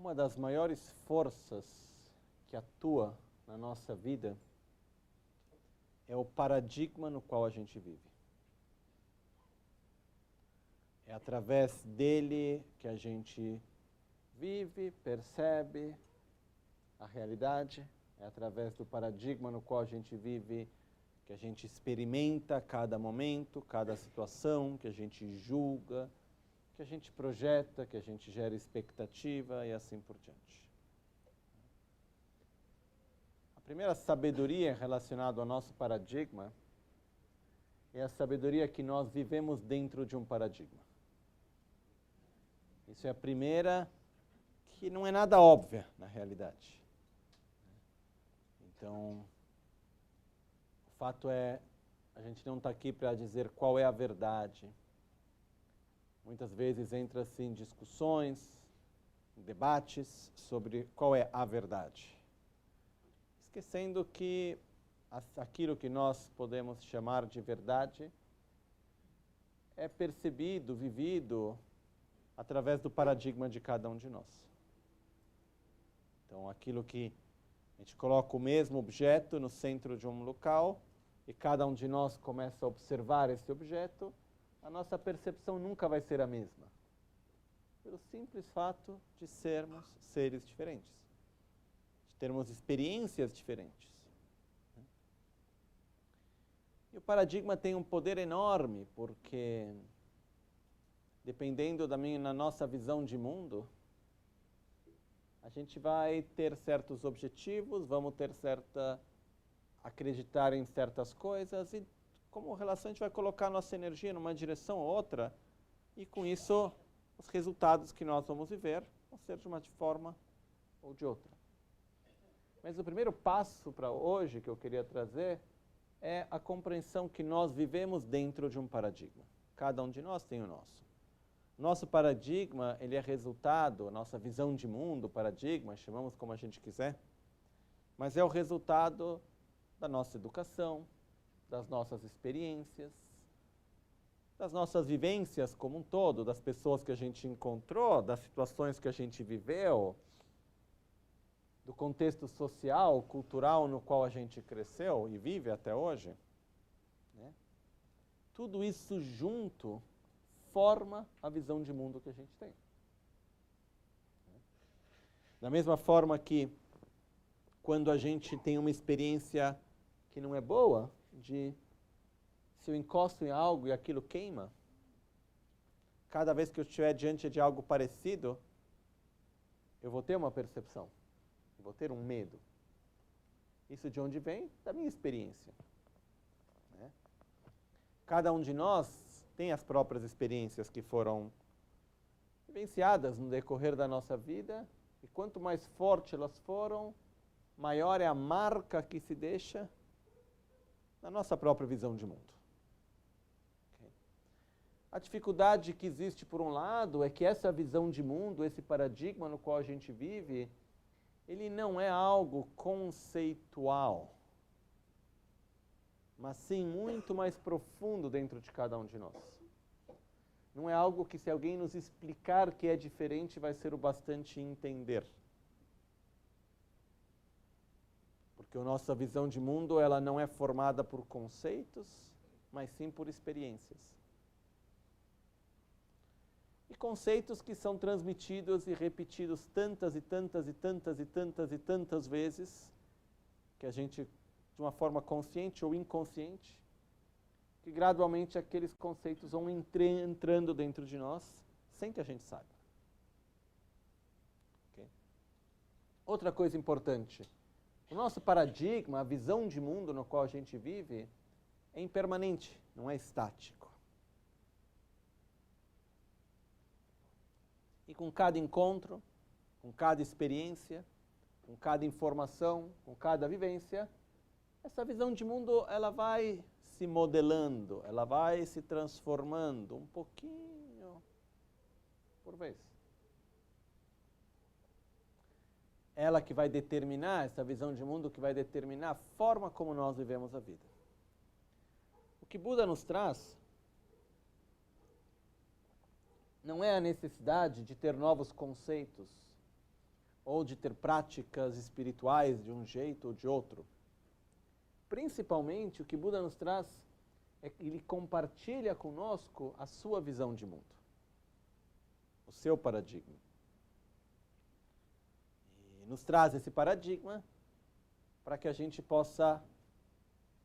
Uma das maiores forças que atua na nossa vida é o paradigma no qual a gente vive. É através dele que a gente vive, percebe a realidade. É através do paradigma no qual a gente vive que a gente experimenta cada momento, cada situação, que a gente julga, que a gente projeta, que a gente gera expectativa e assim por diante. A primeira sabedoria relacionada ao nosso paradigma é a sabedoria que nós vivemos dentro de um paradigma. Isso é a primeira, que não é nada óbvia na realidade. Então, o fato é, a gente não está aqui para dizer qual é a verdade. Muitas vezes entra-se em discussões, em debates sobre qual é a verdade. Esquecendo que aquilo que nós podemos chamar de verdade é percebido, vivido através do paradigma de cada um de nós. Então, aquilo que a gente coloca o mesmo objeto no centro de um local e cada um de nós começa a observar esse objeto, a nossa percepção nunca vai ser a mesma. Pelo simples fato de sermos seres diferentes, de termos experiências diferentes. E o paradigma tem um poder enorme, porque dependendo na nossa visão de mundo, a gente vai ter certos objetivos, vamos ter acreditar em certas coisas e como relação a gente vai colocar nossa energia numa direção ou outra e com isso os resultados que nós vamos viver vão ser de uma forma ou de outra. Mas o primeiro passo para hoje que eu queria trazer é a compreensão que nós vivemos dentro de um paradigma. Cada um de nós tem o nosso. Nosso paradigma, ele é resultado, nossa visão de mundo, paradigma, chamamos como a gente quiser, mas é o resultado da nossa educação, das nossas experiências, das nossas vivências como um todo, das pessoas que a gente encontrou, das situações que a gente viveu, do contexto social, cultural no qual a gente cresceu e vive até hoje, né? Tudo isso junto forma a visão de mundo que a gente tem. Da mesma forma que quando a gente tem uma experiência que não é boa, se eu encosto em algo e aquilo queima, cada vez que eu estiver diante de algo parecido, eu vou ter uma percepção, eu vou ter um medo. Isso de onde vem? Da minha experiência. Né? Cada um de nós tem as próprias experiências que foram vivenciadas no decorrer da nossa vida, e quanto mais forte elas foram, maior é a marca que se deixa na nossa própria visão de mundo. Okay? A dificuldade que existe, por um lado, é que essa visão de mundo, esse paradigma no qual a gente vive, ele não é algo conceitual, mas sim muito mais profundo dentro de cada um de nós. Não é algo que se alguém nos explicar que é diferente, vai ser o bastante entender. Porque a nossa visão de mundo, ela não é formada por conceitos, mas sim por experiências. E conceitos que são transmitidos e repetidos tantas e tantas e tantas e tantas e tantas vezes, que a gente, de uma forma consciente ou inconsciente, que gradualmente aqueles conceitos vão entrando dentro de nós, sem que a gente saiba. Okay? Outra coisa importante, o nosso paradigma, a visão de mundo no qual a gente vive, é impermanente, não é estático. E com cada encontro, com cada experiência, com cada informação, com cada vivência, essa visão de mundo, ela vai se modelando, ela vai se transformando um pouquinho por vez. Ela que vai determinar, essa visão de mundo que vai determinar a forma como nós vivemos a vida. O que Buda nos traz não é a necessidade de ter novos conceitos ou de ter práticas espirituais de um jeito ou de outro. Principalmente, o que Buda nos traz é que ele compartilha conosco a sua visão de mundo, o seu paradigma. E nos traz esse paradigma para que a gente possa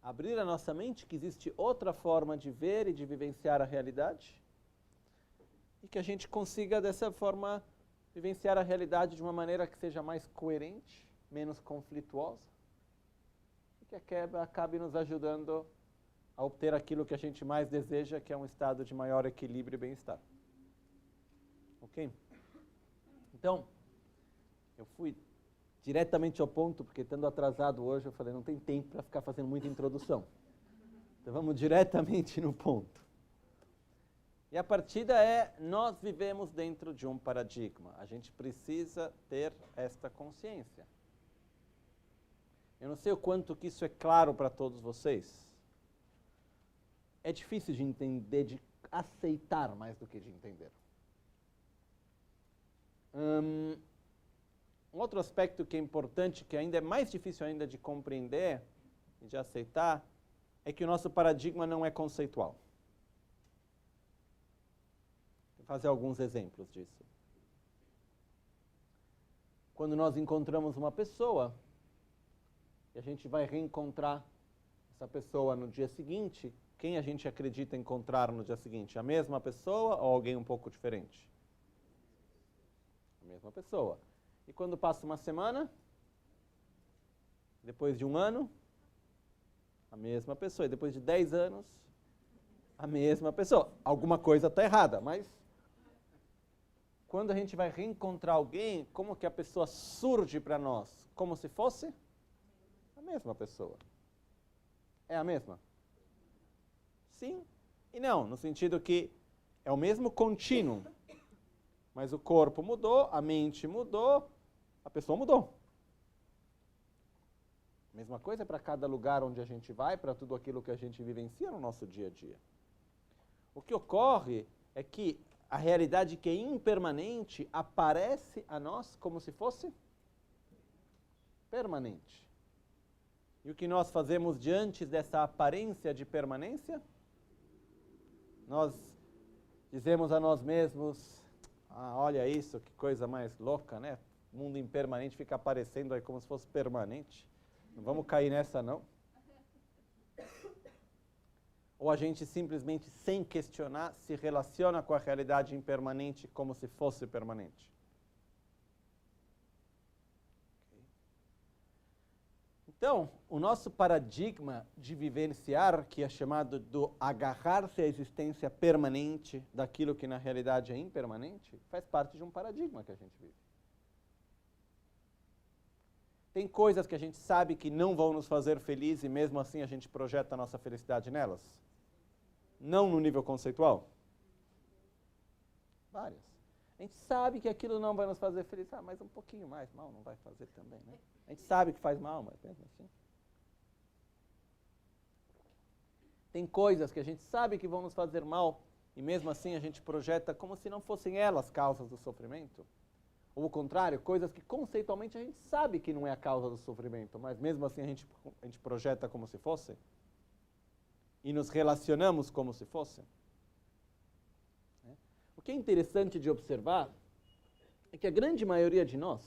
abrir a nossa mente que existe outra forma de ver e de vivenciar a realidade e que a gente consiga, dessa forma, vivenciar a realidade de uma maneira que seja mais coerente, menos conflituosa e que acabe nos ajudando a obter aquilo que a gente mais deseja, que é um estado de maior equilíbrio e bem-estar. Ok? Então, eu fui diretamente ao ponto, porque estando atrasado hoje, eu falei, não tem tempo para ficar fazendo muita introdução. Então vamos diretamente no ponto. E a partida é, nós vivemos dentro de um paradigma. A gente precisa ter esta consciência. Eu não sei o quanto que isso é claro para todos vocês. É difícil de entender, de aceitar mais do que de entender. Um outro aspecto que é importante, que ainda é mais difícil ainda de compreender e de aceitar, é que o nosso paradigma não é conceitual. Vou fazer alguns exemplos disso. Quando nós encontramos uma pessoa, e a gente vai reencontrar essa pessoa no dia seguinte, quem a gente acredita encontrar no dia seguinte? A mesma pessoa ou alguém um pouco diferente? A mesma pessoa. E quando passa uma semana, depois de um ano, a mesma pessoa. E depois de 10 anos, a mesma pessoa. Alguma coisa está errada, mas quando a gente vai reencontrar alguém, como que a pessoa surge para nós? Como se fosse a mesma pessoa. É a mesma? Sim e não, no sentido que é o mesmo contínuo, mas o corpo mudou, a mente mudou, a pessoa mudou. Mesma coisa para cada lugar onde a gente vai, para tudo aquilo que a gente vivencia no nosso dia a dia. O que ocorre é que a realidade que é impermanente aparece a nós como se fosse permanente. E o que nós fazemos diante dessa aparência de permanência? Nós dizemos a nós mesmos, olha isso, que coisa mais louca, né? O mundo impermanente fica aparecendo aí como se fosse permanente. Não vamos cair nessa, não. Ou a gente simplesmente, sem questionar, se relaciona com a realidade impermanente como se fosse permanente. Então, o nosso paradigma de vivenciar, que é chamado do agarrar-se à existência permanente daquilo que na realidade é impermanente, faz parte de um paradigma que a gente vive. Tem coisas que a gente sabe que não vão nos fazer felizes e mesmo assim a gente projeta a nossa felicidade nelas? Não no nível conceitual? Várias. A gente sabe que aquilo não vai nos fazer felizes, mas um pouquinho mais mal não vai fazer também, né? A gente sabe que faz mal, mas mesmo assim. Tem coisas que a gente sabe que vão nos fazer mal e mesmo assim a gente projeta como se não fossem elas causas do sofrimento. Ou o contrário, coisas que conceitualmente a gente sabe que não é a causa do sofrimento, mas mesmo assim a gente projeta como se fosse. E nos relacionamos como se fosse. O que é interessante de observar é que a grande maioria de nós,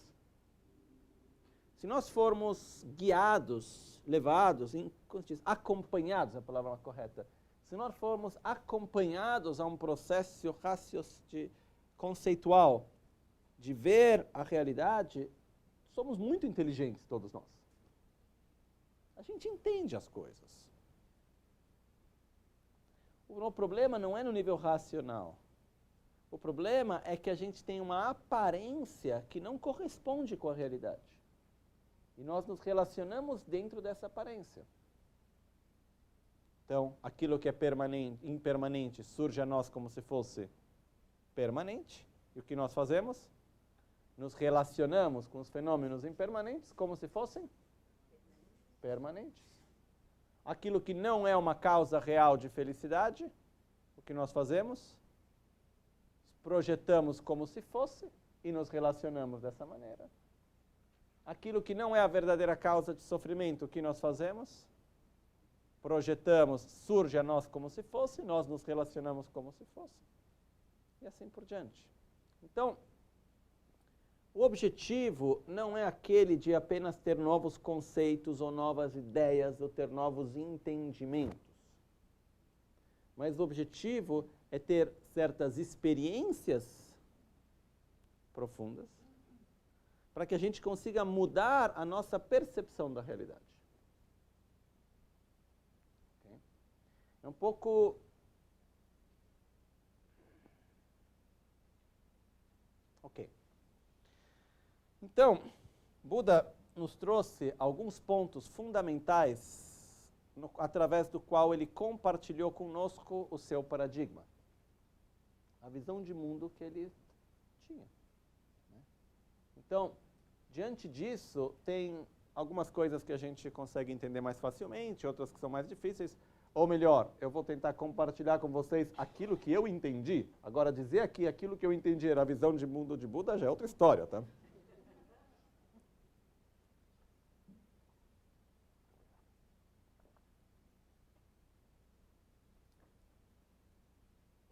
se nós formos guiados, levados, acompanhados, a palavra correta, se nós formos acompanhados a um processo conceitual de ver a realidade, somos muito inteligentes, todos nós. A gente entende as coisas. O problema não é no nível racional. O problema é que a gente tem uma aparência que não corresponde com a realidade. E nós nos relacionamos dentro dessa aparência. Então, aquilo que é permanente, impermanente surge a nós como se fosse permanente. E o que nós fazemos? Nos relacionamos com os fenômenos impermanentes como se fossem permanentes. Aquilo que não é uma causa real de felicidade, o que nós fazemos? Projetamos como se fosse e nos relacionamos dessa maneira. aquilo que não é a verdadeira causa de sofrimento, o que nós fazemos? Projetamos, surge a nós como se fosse, nós nos relacionamos como se fosse, e assim por diante. Então, o objetivo não é aquele de apenas ter novos conceitos ou novas ideias ou ter novos entendimentos. Mas o objetivo é ter certas experiências profundas para que a gente consiga mudar a nossa percepção da realidade. Okay? É um pouco... Ok. Então, Buda nos trouxe alguns pontos fundamentais através do qual ele compartilhou conosco o seu paradigma, a visão de mundo que ele tinha. Então, diante disso, tem algumas coisas que a gente consegue entender mais facilmente, outras que são mais difíceis, ou melhor, eu vou tentar compartilhar com vocês aquilo que eu entendi. Agora, dizer aqui aquilo que eu entendi era a visão de mundo de Buda já é outra história, tá?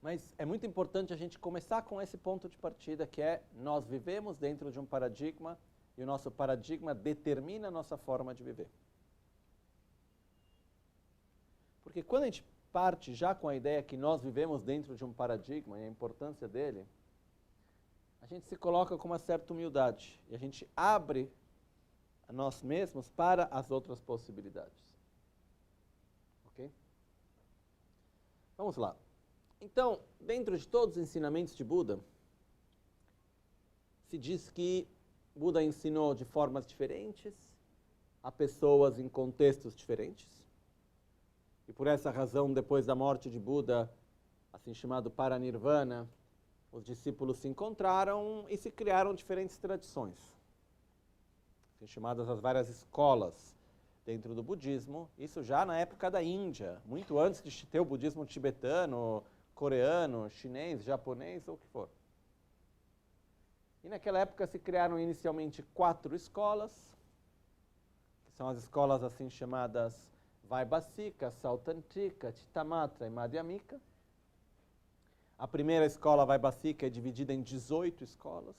Mas é muito importante a gente começar com esse ponto de partida, que é nós vivemos dentro de um paradigma e o nosso paradigma determina a nossa forma de viver. Porque quando a gente parte já com a ideia que nós vivemos dentro de um paradigma e a importância dele, a gente se coloca com uma certa humildade e a gente abre a nós mesmos para as outras possibilidades. Ok? Vamos lá. Então, dentro de todos os ensinamentos de Buda, se diz que Buda ensinou de formas diferentes, a pessoas em contextos diferentes. E por essa razão, depois da morte de Buda, assim chamado Paranirvana, os discípulos se encontraram e se criaram diferentes tradições, assim chamadas as várias escolas dentro do budismo. Isso já na época da Índia, muito antes de ter o budismo tibetano, coreano, chinês, japonês ou o que for. E naquela época se criaram inicialmente 4 escolas, que são as escolas assim chamadas Vaibhasika, Sautantrika, Chittamatra e Madhyamika. A primeira escola Vaibhasika é dividida em 18 escolas,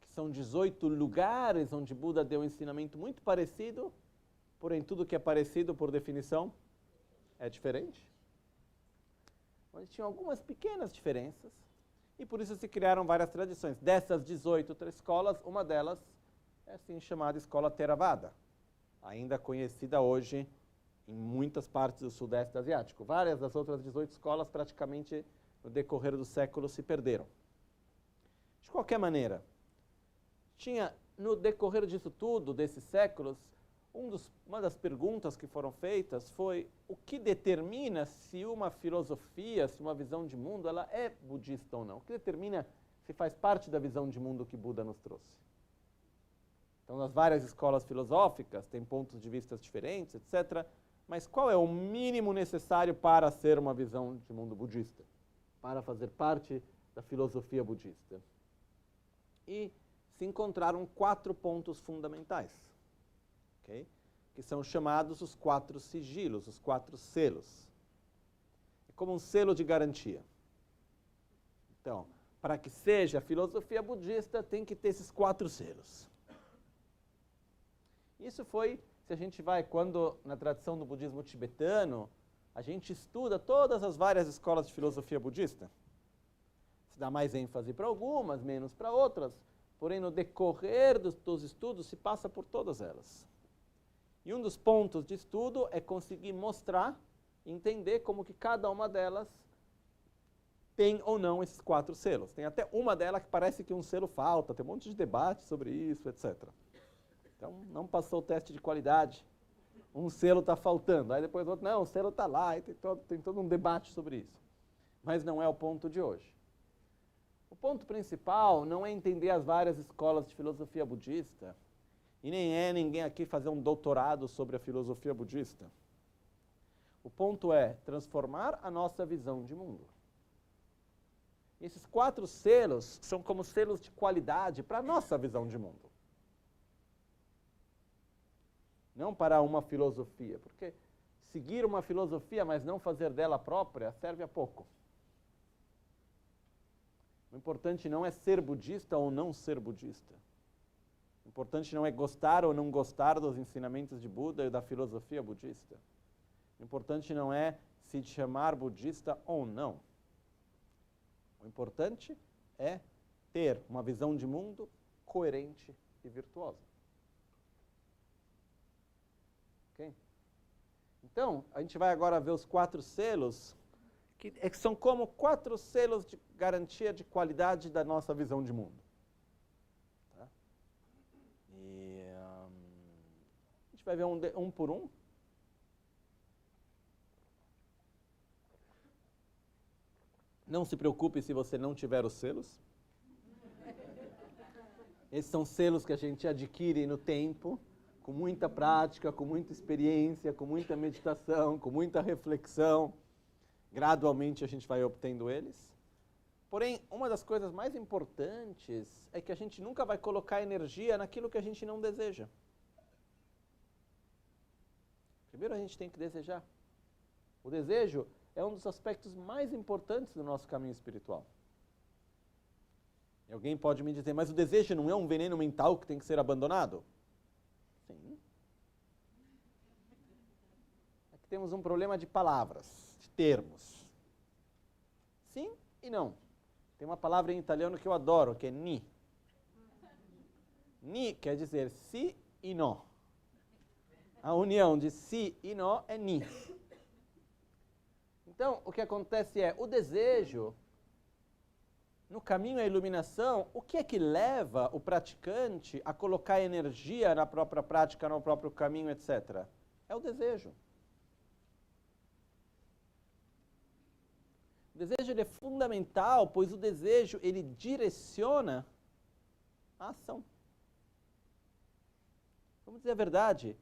que são 18 lugares onde Buda deu um ensinamento muito parecido, porém tudo que é parecido, por definição, é diferente. Onde tinham algumas pequenas diferenças, e por isso se criaram várias tradições. Dessas 18 escolas, uma delas é assim chamada escola Theravada, ainda conhecida hoje em muitas partes do Sudeste Asiático. Várias das outras 18 escolas, praticamente, no decorrer do século, se perderam. De qualquer maneira, tinha, no decorrer disso tudo, desses séculos, uma das perguntas que foram feitas foi o que determina se uma filosofia, se uma visão de mundo, ela é budista ou não? O que determina se faz parte da visão de mundo que Buda nos trouxe? Então, nas várias escolas filosóficas, tem pontos de vista diferentes, etc. Mas qual é o mínimo necessário para ser uma visão de mundo budista? Para fazer parte da filosofia budista? E se encontraram 4 pontos fundamentais. Okay? Que são chamados os 4 sigilos, os 4 selos. É como um selo de garantia. Então, para que seja a filosofia budista, tem que ter esses 4 selos. Isso foi, se a gente vai, quando na tradição do budismo tibetano, a gente estuda todas as várias escolas de filosofia budista. Se dá mais ênfase para algumas, menos para outras, porém no decorrer dos estudos se passa por todas elas. E um dos pontos de estudo é conseguir mostrar, entender como que cada uma delas tem ou não esses 4 selos. Tem até uma delas que parece que um selo falta, tem um monte de debate sobre isso, etc. Então, não passou o teste de qualidade, um selo está faltando. Aí depois o outro, não, o selo está lá, e tem todo um debate sobre isso. Mas não é o ponto de hoje. O ponto principal não é entender as várias escolas de filosofia budista, e nem é ninguém aqui fazer um doutorado sobre a filosofia budista. O ponto é transformar a nossa visão de mundo. E esses 4 selos são como selos de qualidade para a nossa visão de mundo. não para uma filosofia, porque seguir uma filosofia, mas não fazer dela própria, serve a pouco. O importante não é ser budista ou não ser budista. O importante não é gostar ou não gostar dos ensinamentos de Buda e da filosofia budista. O importante não é se chamar budista ou não. O importante é ter uma visão de mundo coerente e virtuosa. Ok? Então, a gente vai agora ver os 4 selos, que são como 4 selos de garantia de qualidade da nossa visão de mundo. Tá? E a gente vai ver um por um. Não se preocupe se você não tiver os selos. Esses são selos que a gente adquire no tempo, com muita prática, com muita experiência, com muita meditação, com muita reflexão. Gradualmente a gente vai obtendo eles. Porém, uma das coisas mais importantes é que a gente nunca vai colocar energia naquilo que a gente não deseja. Primeiro a gente tem que desejar. O desejo é um dos aspectos mais importantes do nosso caminho espiritual. E alguém pode me dizer, mas o desejo não é um veneno mental que tem que ser abandonado? Sim. Aqui temos um problema de palavras, de termos. Sim e não. Tem uma palavra em italiano que eu adoro, que é ni. Ni quer dizer si e no. A união de si e no é ni. Então, o que acontece é, o desejo, no caminho à iluminação, o que é que leva o praticante a colocar energia na própria prática, no próprio caminho, etc.? É o desejo. O desejo ele é fundamental, pois o desejo ele direciona a ação. Vamos dizer a verdade,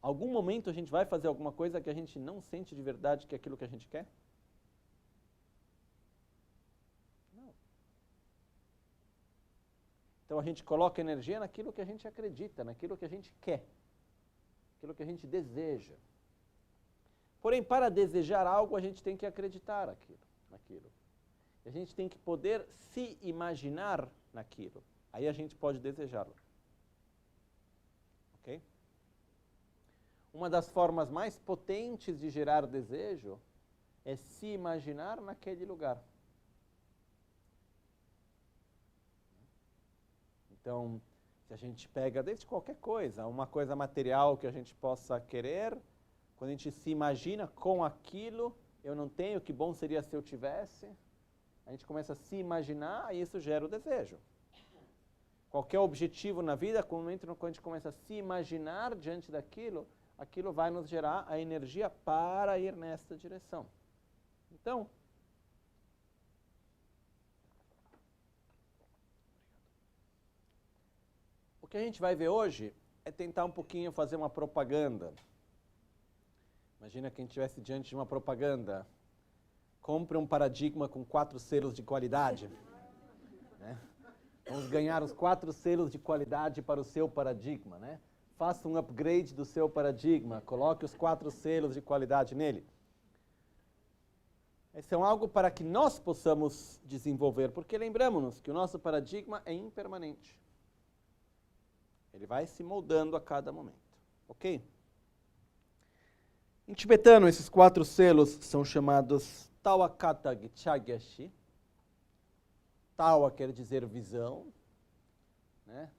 algum momento a gente vai fazer alguma coisa que a gente não sente de verdade que é aquilo que a gente quer? Não. Então a gente coloca energia naquilo que a gente acredita, naquilo que a gente quer, naquilo que a gente deseja. Porém, para desejar algo, a gente tem que acreditar naquilo. E a gente tem que poder se imaginar naquilo. Aí a gente pode desejá-lo. Ok? Uma das formas mais potentes de gerar desejo é se imaginar naquele lugar. Então, se a gente pega desde qualquer coisa, uma coisa material que a gente possa querer, quando a gente se imagina com aquilo, eu não tenho, que bom seria se eu tivesse, a gente começa a se imaginar e isso gera o desejo. Qualquer objetivo na vida, quando a gente começa a se imaginar diante daquilo, aquilo vai nos gerar a energia para ir nessa direção. Então, o que a gente vai ver hoje é tentar um pouquinho fazer uma propaganda. Imagina que a gente estivesse diante de uma propaganda. Compre um paradigma com 4 selos de qualidade. Né? Vamos ganhar os 4 selos de qualidade para o seu paradigma. Né? Faça um upgrade do seu paradigma. Coloque os 4 selos de qualidade nele. Esse é algo para que nós possamos desenvolver, porque lembramos-nos que o nosso paradigma é impermanente. Ele vai se moldando a cada momento. Ok? Em tibetano, esses 4 selos são chamados Tawakata Gichagyashi. Tawa quer dizer visão. Né?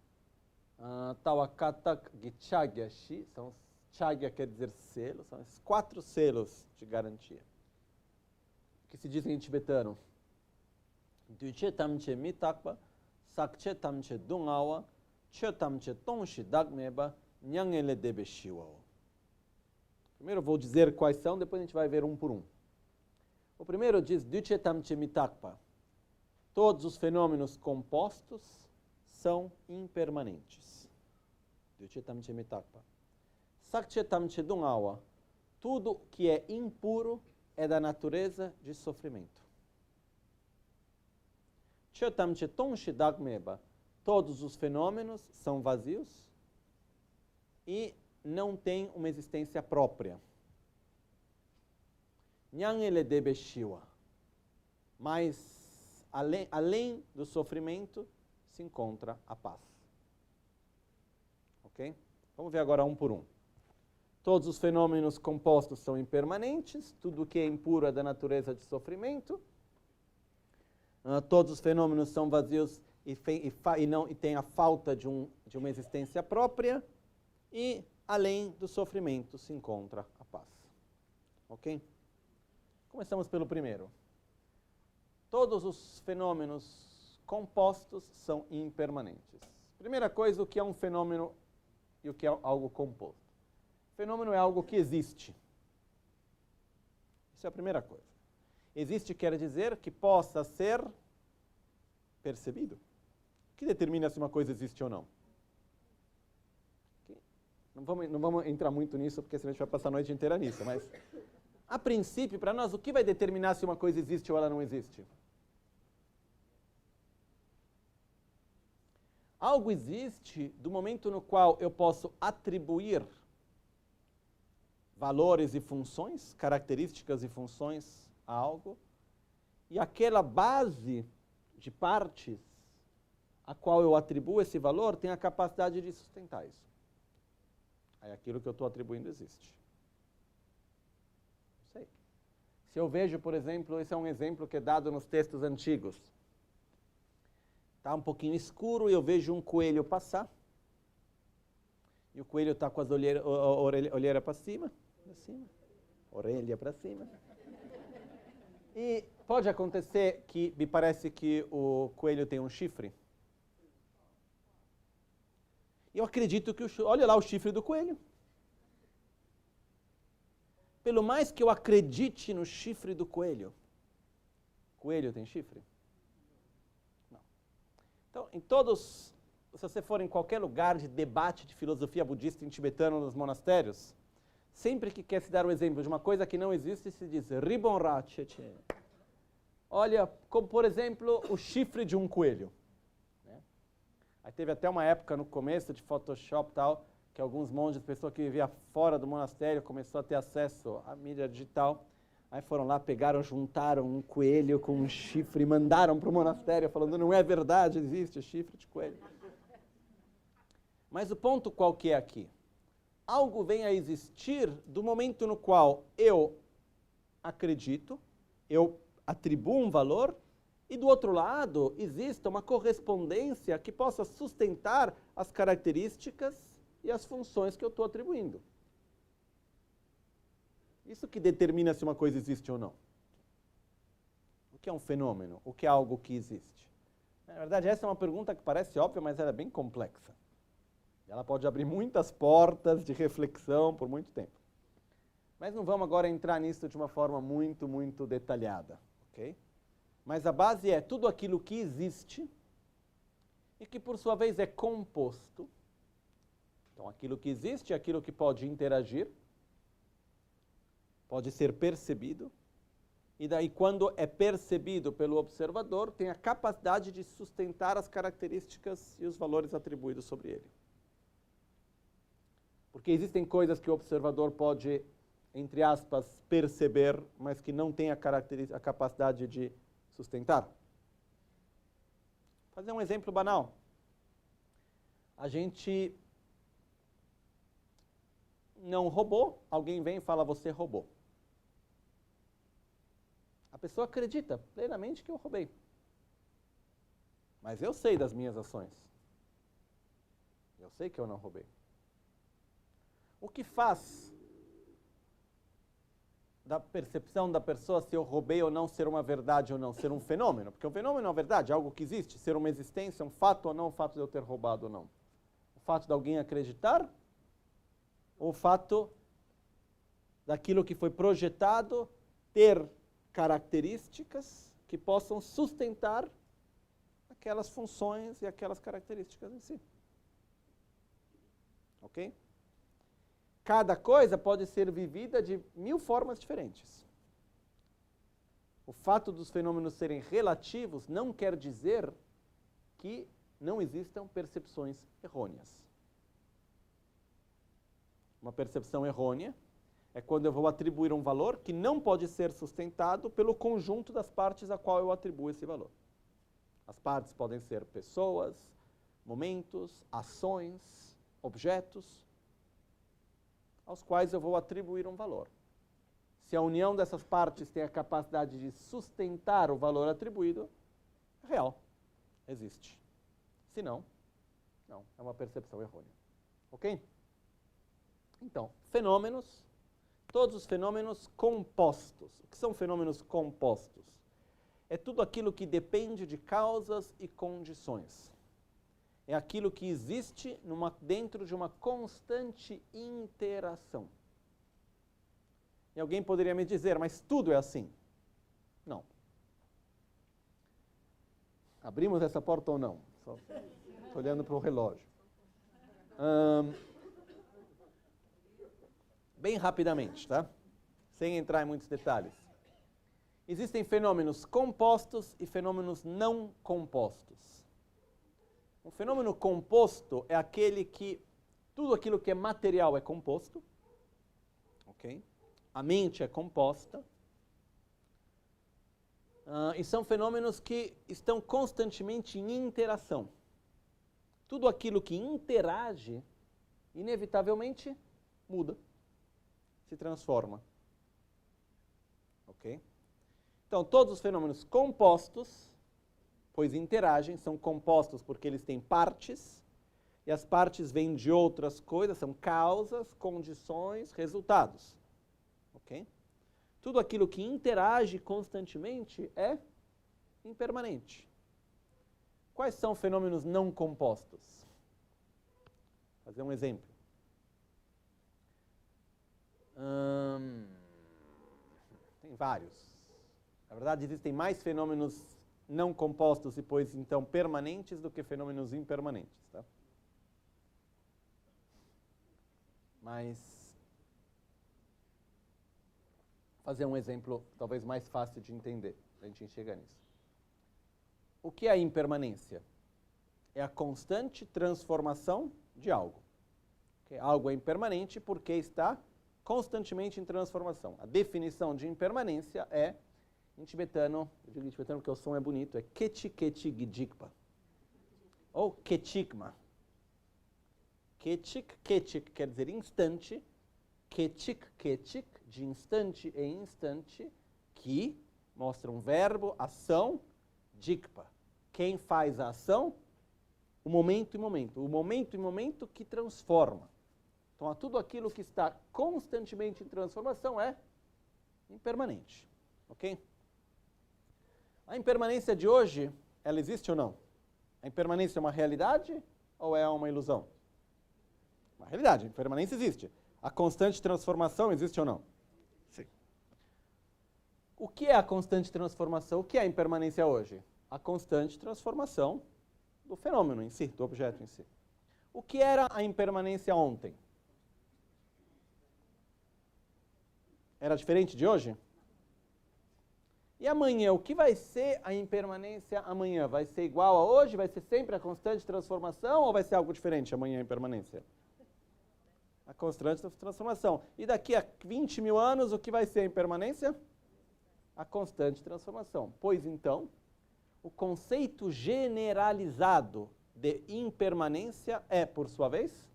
Tawakata Gichagyashi, Chagya quer dizer selo, são esses 4 selos de garantia. Que se dizem em tibetano. Duche tamche mitakpa, sakche tamche dungawa, che tamche tongshi dagmeba, nyangele debe shiwao. Primeiro eu vou dizer quais são, depois a gente vai ver um por um. O primeiro diz, Duche tamche mitakpa. Todos os fenômenos compostos são impermanentes. Duche tamche mitakpa. Sakche tamche dungawa. Tudo que é impuro é da natureza de sofrimento. Chetamche tongshi dagmeba. Todos os fenômenos são vazios e não tem uma existência própria. Nyan ele debe shiwa. Mas, além do sofrimento, se encontra a paz. Ok? Vamos ver agora um por um. Todos os fenômenos compostos são impermanentes, tudo que é impuro é da natureza de sofrimento. Todos os fenômenos são vazios e têm a falta de uma existência própria. E, além do sofrimento, se encontra a paz. Ok? Começamos pelo primeiro. Todos os fenômenos compostos são impermanentes. Primeira coisa, o que é um fenômeno e o que é algo composto. Fenômeno é algo que existe. Isso é a primeira coisa. Existe quer dizer que possa ser percebido. O que determina se uma coisa existe ou não? Não vamos entrar muito nisso, porque senão a gente vai passar a noite inteira nisso. Mas, a princípio, para nós, o que vai determinar se uma coisa existe ou ela não existe? Algo existe do momento no qual eu posso atribuir valores e funções, características e funções a algo, e aquela base de partes a qual eu atribuo esse valor tem a capacidade de sustentar isso. Aí aquilo que eu estou atribuindo existe. Não sei. Se eu vejo, por exemplo, esse é um exemplo que é dado nos textos antigos. Está um pouquinho escuro e eu vejo um coelho passar. E o coelho está com as olheira para cima. Orelha para cima. E pode acontecer que me parece que o coelho tem um chifre. Eu acredito que olha lá o chifre do coelho. Pelo mais que eu acredite no chifre do coelho, coelho tem chifre? Não. Então, se você for em qualquer lugar de debate de filosofia budista em tibetano nos monastérios, sempre que quer se dar o exemplo de uma coisa que não existe, se diz Ribonrache. Olha, como por exemplo, o chifre de um coelho. Aí teve até uma época no começo de Photoshop e tal, que alguns monges, pessoas que viviam fora do monastério, começou a ter acesso à mídia digital. Aí foram lá, pegaram, juntaram um coelho com um chifre e mandaram para o monastério, falando, não é verdade, existe chifre de coelho. Mas o ponto qual que é aqui? Algo vem a existir do momento no qual eu acredito, eu atribuo um valor, e do outro lado, existe uma correspondência que possa sustentar as características e as funções que eu estou atribuindo. Isso que determina se uma coisa existe ou não. O que é um fenômeno? O que é algo que existe? Na verdade, essa é uma pergunta que parece óbvia, mas ela é bem complexa. Ela pode abrir muitas portas de reflexão por muito tempo. Mas não vamos agora entrar nisso de uma forma muito, muito detalhada, ok? Mas a base é tudo aquilo que existe e que, por sua vez, é composto. Então, aquilo que existe é aquilo que pode interagir, pode ser percebido, e daí, quando é percebido pelo observador, tem a capacidade de sustentar as características e os valores atribuídos sobre ele. Porque existem coisas que o observador pode, entre aspas, perceber, mas que não tem a capacidade de sustentar. Vou fazer um exemplo banal. A gente não roubou, alguém vem e fala, você roubou. A pessoa acredita plenamente que eu roubei. Mas eu sei das minhas ações. Eu sei que eu não roubei. O que faz da percepção da pessoa se eu roubei ou não ser uma verdade ou não, ser um fenômeno? Porque o fenômeno é uma verdade, algo que existe, ser uma existência, um fato ou não, o fato de eu ter roubado ou não. O fato de alguém acreditar ou o fato daquilo que foi projetado ter características que possam sustentar aquelas funções e aquelas características em si. Ok? Cada coisa pode ser vivida de 1000 formas diferentes. O fato dos fenômenos serem relativos não quer dizer que não existam percepções errôneas. Uma percepção errônea é quando eu vou atribuir um valor que não pode ser sustentado pelo conjunto das partes a qual eu atribuo esse valor. As partes podem ser pessoas, momentos, ações, objetos, aos quais eu vou atribuir um valor. Se a união dessas partes tem a capacidade de sustentar o valor atribuído, é real, existe. Se não, não, é uma percepção errônea. Ok? Então, fenômenos, todos os fenômenos compostos. O que são fenômenos compostos? É tudo aquilo que depende de causas e condições. É aquilo que existe dentro de uma constante interação. E alguém poderia me dizer, mas tudo é assim? Não. Abrimos essa porta ou não? Só estou olhando para o relógio. Bem rapidamente, tá? Sem entrar em muitos detalhes. Existem fenômenos compostos e fenômenos não compostos. Um fenômeno composto é aquele que tudo aquilo que é material é composto, ok? A mente é composta. E são fenômenos que estão constantemente em interação. Tudo aquilo que interage, inevitavelmente, muda, se transforma. Ok? Então, todos os fenômenos compostos, pois interagem, são compostos porque eles têm partes, e as partes vêm de outras coisas, são causas, condições, resultados. Ok? Tudo aquilo que interage constantemente é impermanente. Quais são fenômenos não compostos? Vou fazer um exemplo. Tem vários. Na verdade, existem mais fenômenos não compostos e, pois, então, permanentes do que fenômenos impermanentes. Tá? Mas, fazer um exemplo talvez mais fácil de entender, para a gente enxergar nisso. O que é a impermanência? É a constante transformação de algo. Okay? Algo é impermanente porque está constantemente em transformação. A definição de impermanência é, em tibetano, eu digo em tibetano porque o som é bonito, é Kechik-Kechik-Jikpa, ou Kechikma. Kechik quer dizer instante, Kechik, de instante em instante, que mostra um verbo, ação, Jikpa. Quem faz a ação? O momento e momento. O momento e momento que transforma. Então, tudo aquilo que está constantemente em transformação é impermanente. Ok? A impermanência de hoje, ela existe ou não? A impermanência é uma realidade ou é uma ilusão? Uma realidade. A impermanência existe. A constante transformação existe ou não? Sim. O que é a constante transformação? O que é a impermanência hoje? A constante transformação do fenômeno em si, do objeto em si. O que era a impermanência ontem? Era diferente de hoje? E amanhã, o que vai ser a impermanência amanhã? Vai ser igual a hoje? Vai ser sempre a constante transformação ou vai ser algo diferente amanhã a impermanência? A constante transformação. E daqui a 20 mil anos, o que vai ser a impermanência? A constante transformação. Pois então, o conceito generalizado de impermanência é, por sua vez,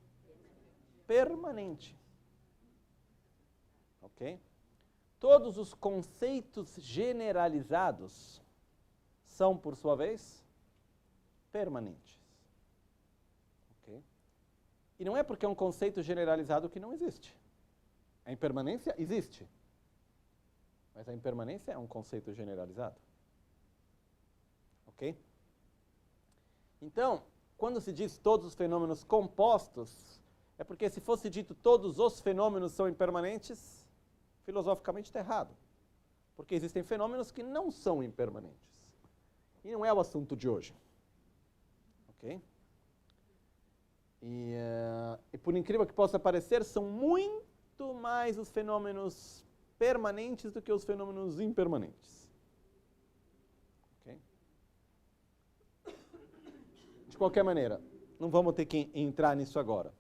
permanente. Ok? Todos os conceitos generalizados são, por sua vez, permanentes. Ok? E não é porque é um conceito generalizado que não existe. A impermanência existe. Mas a impermanência é um conceito generalizado. Ok? Então, quando se diz todos os fenômenos compostos, é porque se fosse dito todos os fenômenos são impermanentes, filosoficamente está errado. Porque existem fenômenos que não são impermanentes. E não é o assunto de hoje. Ok? E por incrível que possa parecer, são muito mais os fenômenos permanentes do que os fenômenos impermanentes. Ok? De qualquer maneira, não vamos ter que entrar nisso agora.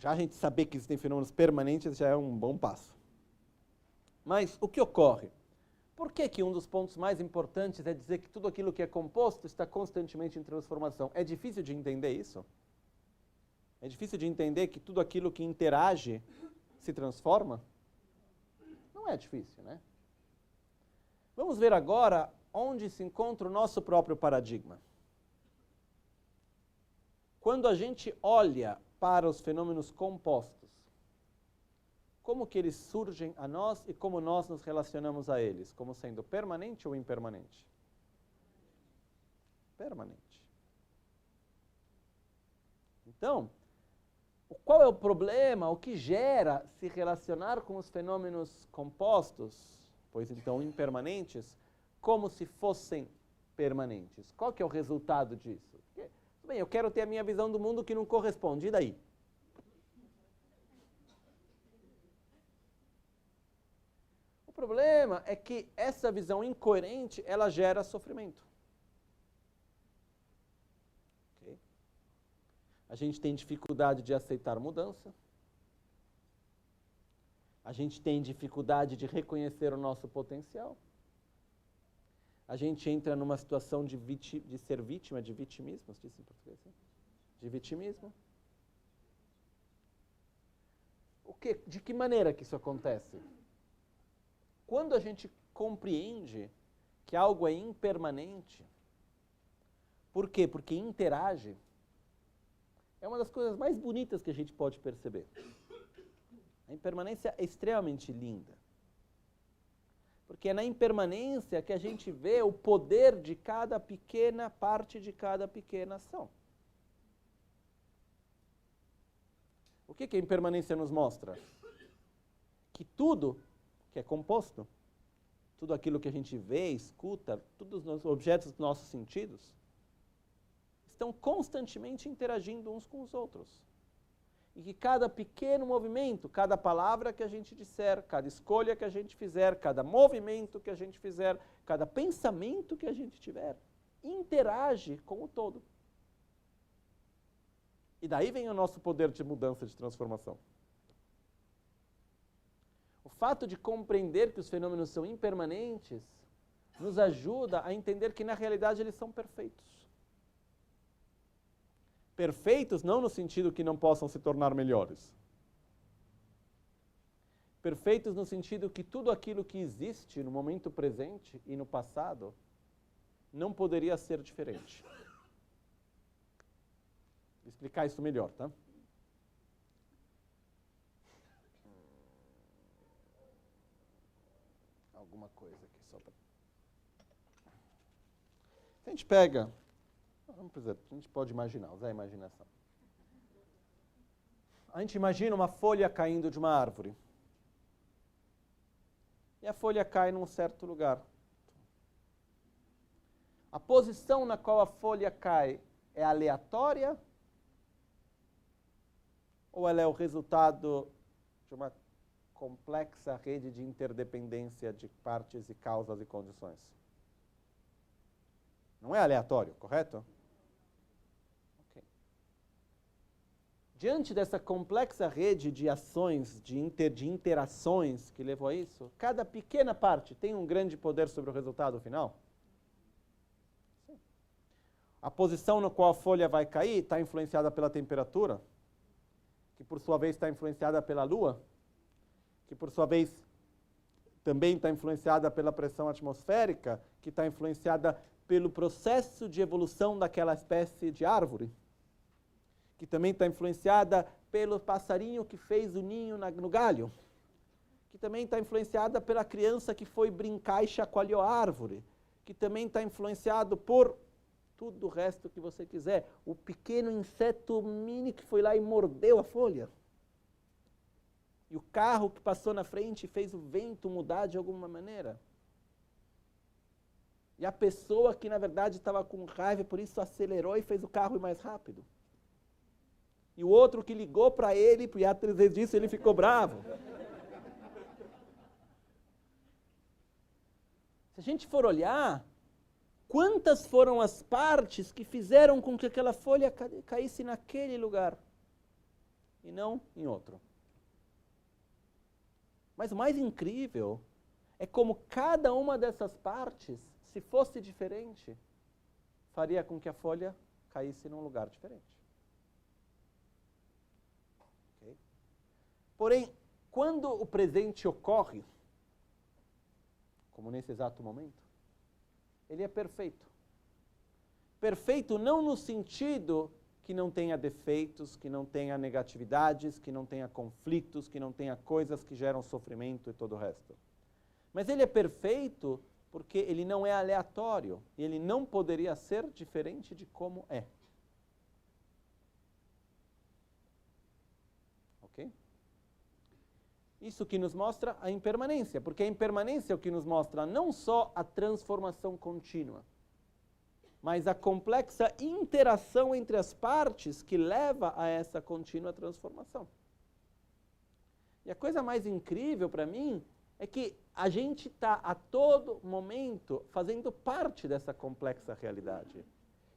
Já a gente saber que existem fenômenos permanentes já é um bom passo. Mas o que ocorre? Por que um dos pontos mais importantes é dizer que tudo aquilo que é composto está constantemente em transformação? É difícil de entender isso? É difícil de entender que tudo aquilo que interage se transforma? Não é difícil, né? Vamos ver agora onde se encontra o nosso próprio paradigma. Quando a gente olha para os fenômenos compostos, como que eles surgem a nós e como nós nos relacionamos a eles, como sendo permanente ou impermanente? Permanente. Então, qual é o problema, o que gera se relacionar com os fenômenos compostos, pois então impermanentes, como se fossem permanentes? Qual que é o resultado disso? Porque, bem, eu quero ter a minha visão do mundo que não corresponde, e daí? O problema é que essa visão incoerente, ela gera sofrimento. Okay? A gente tem dificuldade de aceitar mudança. A gente tem dificuldade de reconhecer o nosso potencial. A gente entra numa situação de ser vítima, de vitimismo, se diz em português, né? De vitimismo. De que maneira que isso acontece? Quando a gente compreende que algo é impermanente, por quê? Porque interage, é uma das coisas mais bonitas que a gente pode perceber. A impermanência é extremamente linda. Porque é na impermanência que a gente vê o poder de cada pequena parte de cada pequena ação. O que a impermanência nos mostra? Que tudo que é composto, tudo aquilo que a gente vê, escuta, todos os objetos dos nossos sentidos, estão constantemente interagindo uns com os outros. E que cada pequeno movimento, cada palavra que a gente disser, cada escolha que a gente fizer, cada movimento que a gente fizer, cada pensamento que a gente tiver, interage com o todo. E daí vem o nosso poder de mudança, de transformação. O fato de compreender que os fenômenos são impermanentes nos ajuda a entender que na realidade eles são perfeitos. Perfeitos não no sentido que não possam se tornar melhores. Perfeitos no sentido que tudo aquilo que existe no momento presente e no passado não poderia ser diferente. Vou explicar isso melhor, tá? Alguma coisa aqui só para... Se a gente pega... A gente pode imaginar, usar a imaginação. A gente imagina uma folha caindo de uma árvore. E a folha cai num certo lugar. A posição na qual a folha cai é aleatória? Ou ela é o resultado de uma complexa rede de interdependência de partes e causas e condições? Não é aleatório, correto? Diante dessa complexa rede de ações, de interações que levou a isso, cada pequena parte tem um grande poder sobre o resultado final? Sim. A posição na qual a folha vai cair está influenciada pela temperatura, que por sua vez está influenciada pela lua, que por sua vez também está influenciada pela pressão atmosférica, que está influenciada pelo processo de evolução daquela espécie de árvore, que também está influenciada pelo passarinho que fez o ninho no galho, que também está influenciada pela criança que foi brincar e chacoalhou a árvore, que também está influenciado por tudo o resto que você quiser. O pequeno inseto mini que foi lá e mordeu a folha. E o carro que passou na frente e fez o vento mudar de alguma maneira. E a pessoa que, na verdade, estava com raiva e por isso acelerou e fez o carro ir mais rápido. E o outro que ligou para ele, e atrás disso ele ficou bravo. Se a gente for olhar, quantas foram as partes que fizeram com que aquela folha caísse naquele lugar? e não em outro. Mas o mais incrível é como cada uma dessas partes, se fosse diferente, faria com que a folha caísse num lugar diferente. Okay? Porém, quando o presente ocorre, como nesse exato momento, ele é perfeito. Perfeito não no sentido que não tenha defeitos, que não tenha negatividades, que não tenha conflitos, que não tenha coisas que geram sofrimento e todo o resto. Mas ele é perfeito porque ele não é aleatório e ele não poderia ser diferente de como é. Ok? Isso que nos mostra a impermanência, porque a impermanência é o que nos mostra não só a transformação contínua, mas a complexa interação entre as partes que leva a essa contínua transformação. E a coisa mais incrível para mim é que a gente está a todo momento fazendo parte dessa complexa realidade.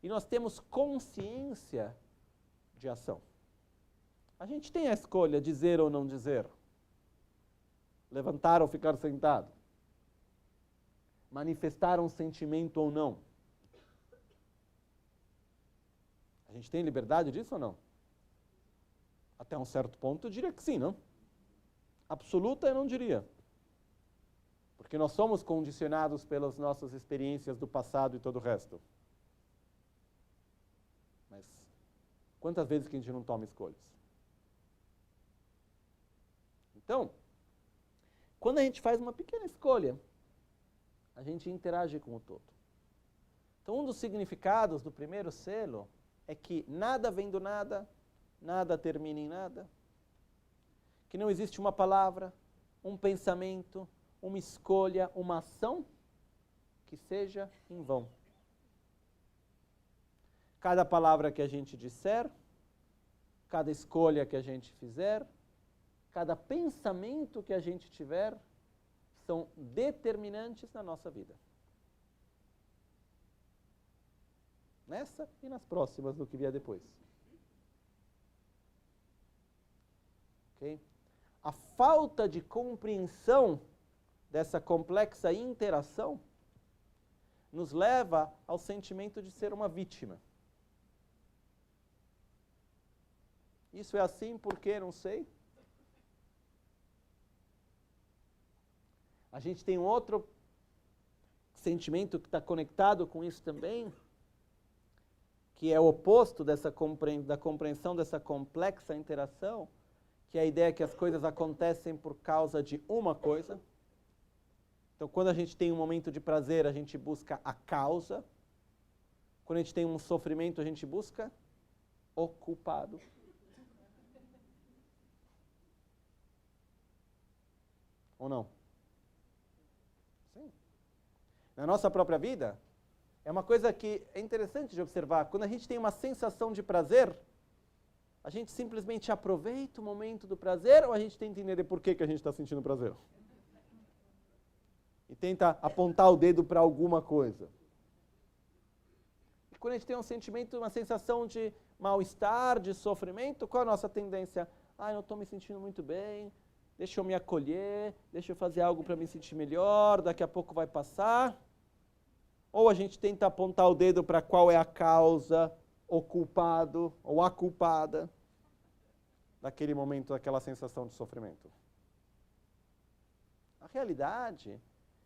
E nós temos consciência de ação. A gente tem a escolha de dizer ou não dizer, levantar ou ficar sentado, manifestar um sentimento ou não. A gente tem liberdade disso ou não? Até um certo ponto eu diria que sim, não? Absoluta eu não diria. Porque nós somos condicionados pelas nossas experiências do passado e todo o resto. Mas quantas vezes que a gente não toma escolhas? Então, quando a gente faz uma pequena escolha, a gente interage com o todo. Então, um dos significados do primeiro selo é que nada vem do nada, nada termina em nada, que não existe uma palavra, um pensamento, uma escolha, uma ação que seja em vão. Cada palavra que a gente disser, cada escolha que a gente fizer, cada pensamento que a gente tiver, são determinantes na nossa vida. Nessa e nas próximas, do que vier depois. Okay? A falta de compreensão dessa complexa interação nos leva ao sentimento de ser uma vítima. Isso é assim porque, não sei. A gente tem um outro sentimento que está conectado com isso também, que é o oposto da compreensão dessa complexa interação, que é a ideia que as coisas acontecem por causa de uma coisa. Então, quando a gente tem um momento de prazer, a gente busca a causa. Quando a gente tem um sofrimento, a gente busca o culpado. Ou não? Sim. Na nossa própria vida, é uma coisa que é interessante de observar. Quando a gente tem uma sensação de prazer, a gente simplesmente aproveita o momento do prazer ou a gente tenta entender por que a gente está sentindo prazer? E tenta apontar o dedo para alguma coisa. E quando a gente tem um sentimento, uma sensação de mal-estar, de sofrimento, qual a nossa tendência? Eu não estou me sentindo muito bem, deixa eu me acolher, deixa eu fazer algo para me sentir melhor, daqui a pouco vai passar. Ou a gente tenta apontar o dedo para qual é a causa, o culpado, ou a culpada daquele momento, daquela sensação de sofrimento. A realidade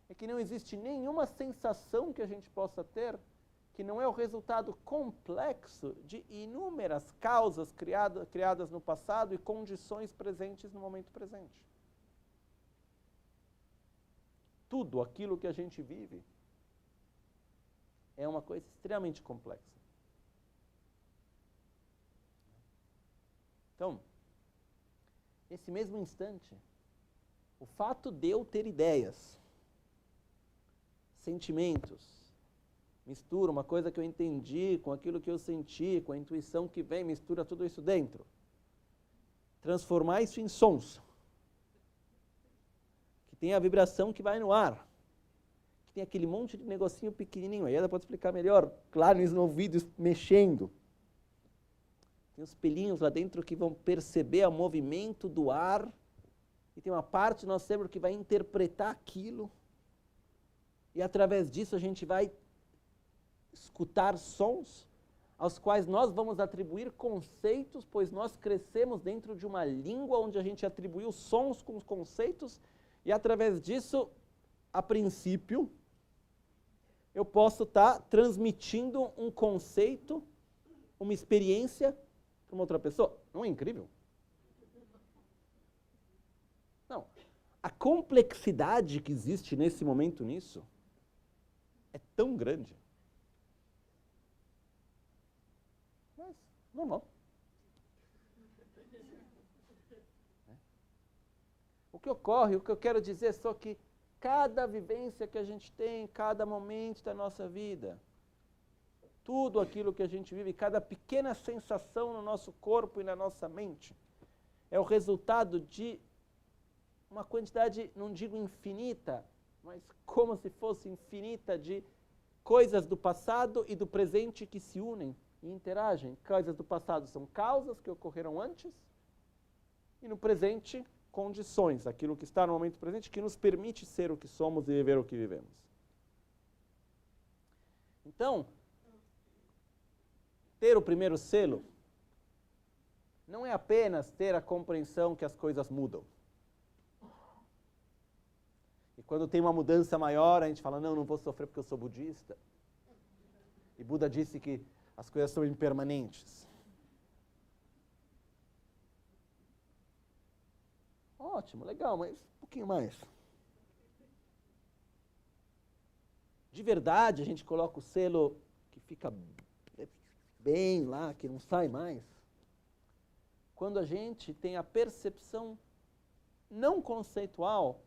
é que não existe nenhuma sensação que a gente possa ter que não é o resultado complexo de inúmeras causas criadas no passado e condições presentes no momento presente. Tudo aquilo que a gente vive é uma coisa extremamente complexa. Então, nesse mesmo instante, o fato de eu ter ideias, sentimentos, mistura uma coisa que eu entendi com aquilo que eu senti, com a intuição que vem, mistura tudo isso dentro. Transformar isso em sons, que tem a vibração que vai no ar, que tem aquele monte de negocinho pequenininho, aí ela pode explicar melhor, claro, no ouvido, mexendo. Tem os pelinhos lá dentro que vão perceber o movimento do ar. E tem uma parte do nosso cérebro que vai interpretar aquilo. E através disso a gente vai escutar sons aos quais nós vamos atribuir conceitos, pois nós crescemos dentro de uma língua onde a gente atribuiu sons com os conceitos, e através disso, a princípio, eu posso estar transmitindo um conceito, uma experiência para uma outra pessoa. Não é incrível? Não. A complexidade que existe nesse momento nisso é tão grande. Mas, normal. O que ocorre, o que eu quero dizer é só que cada vivência que a gente tem, cada momento da nossa vida, tudo aquilo que a gente vive, cada pequena sensação no nosso corpo e na nossa mente, é o resultado de uma quantidade, não digo infinita, mas como se fosse infinita de coisas do passado e do presente que se unem e interagem. Coisas do passado são causas que ocorreram antes, e no presente, condições, aquilo que está no momento presente, que nos permite ser o que somos e viver o que vivemos. Então, ter o primeiro selo não é apenas ter a compreensão que as coisas mudam. E quando tem uma mudança maior, a gente fala, não vou sofrer porque eu sou budista. E Buda disse que as coisas são impermanentes. Ótimo, legal, mas um pouquinho mais. De verdade, a gente coloca o selo que fica bem lá, que não sai mais. Quando a gente tem a percepção não conceitual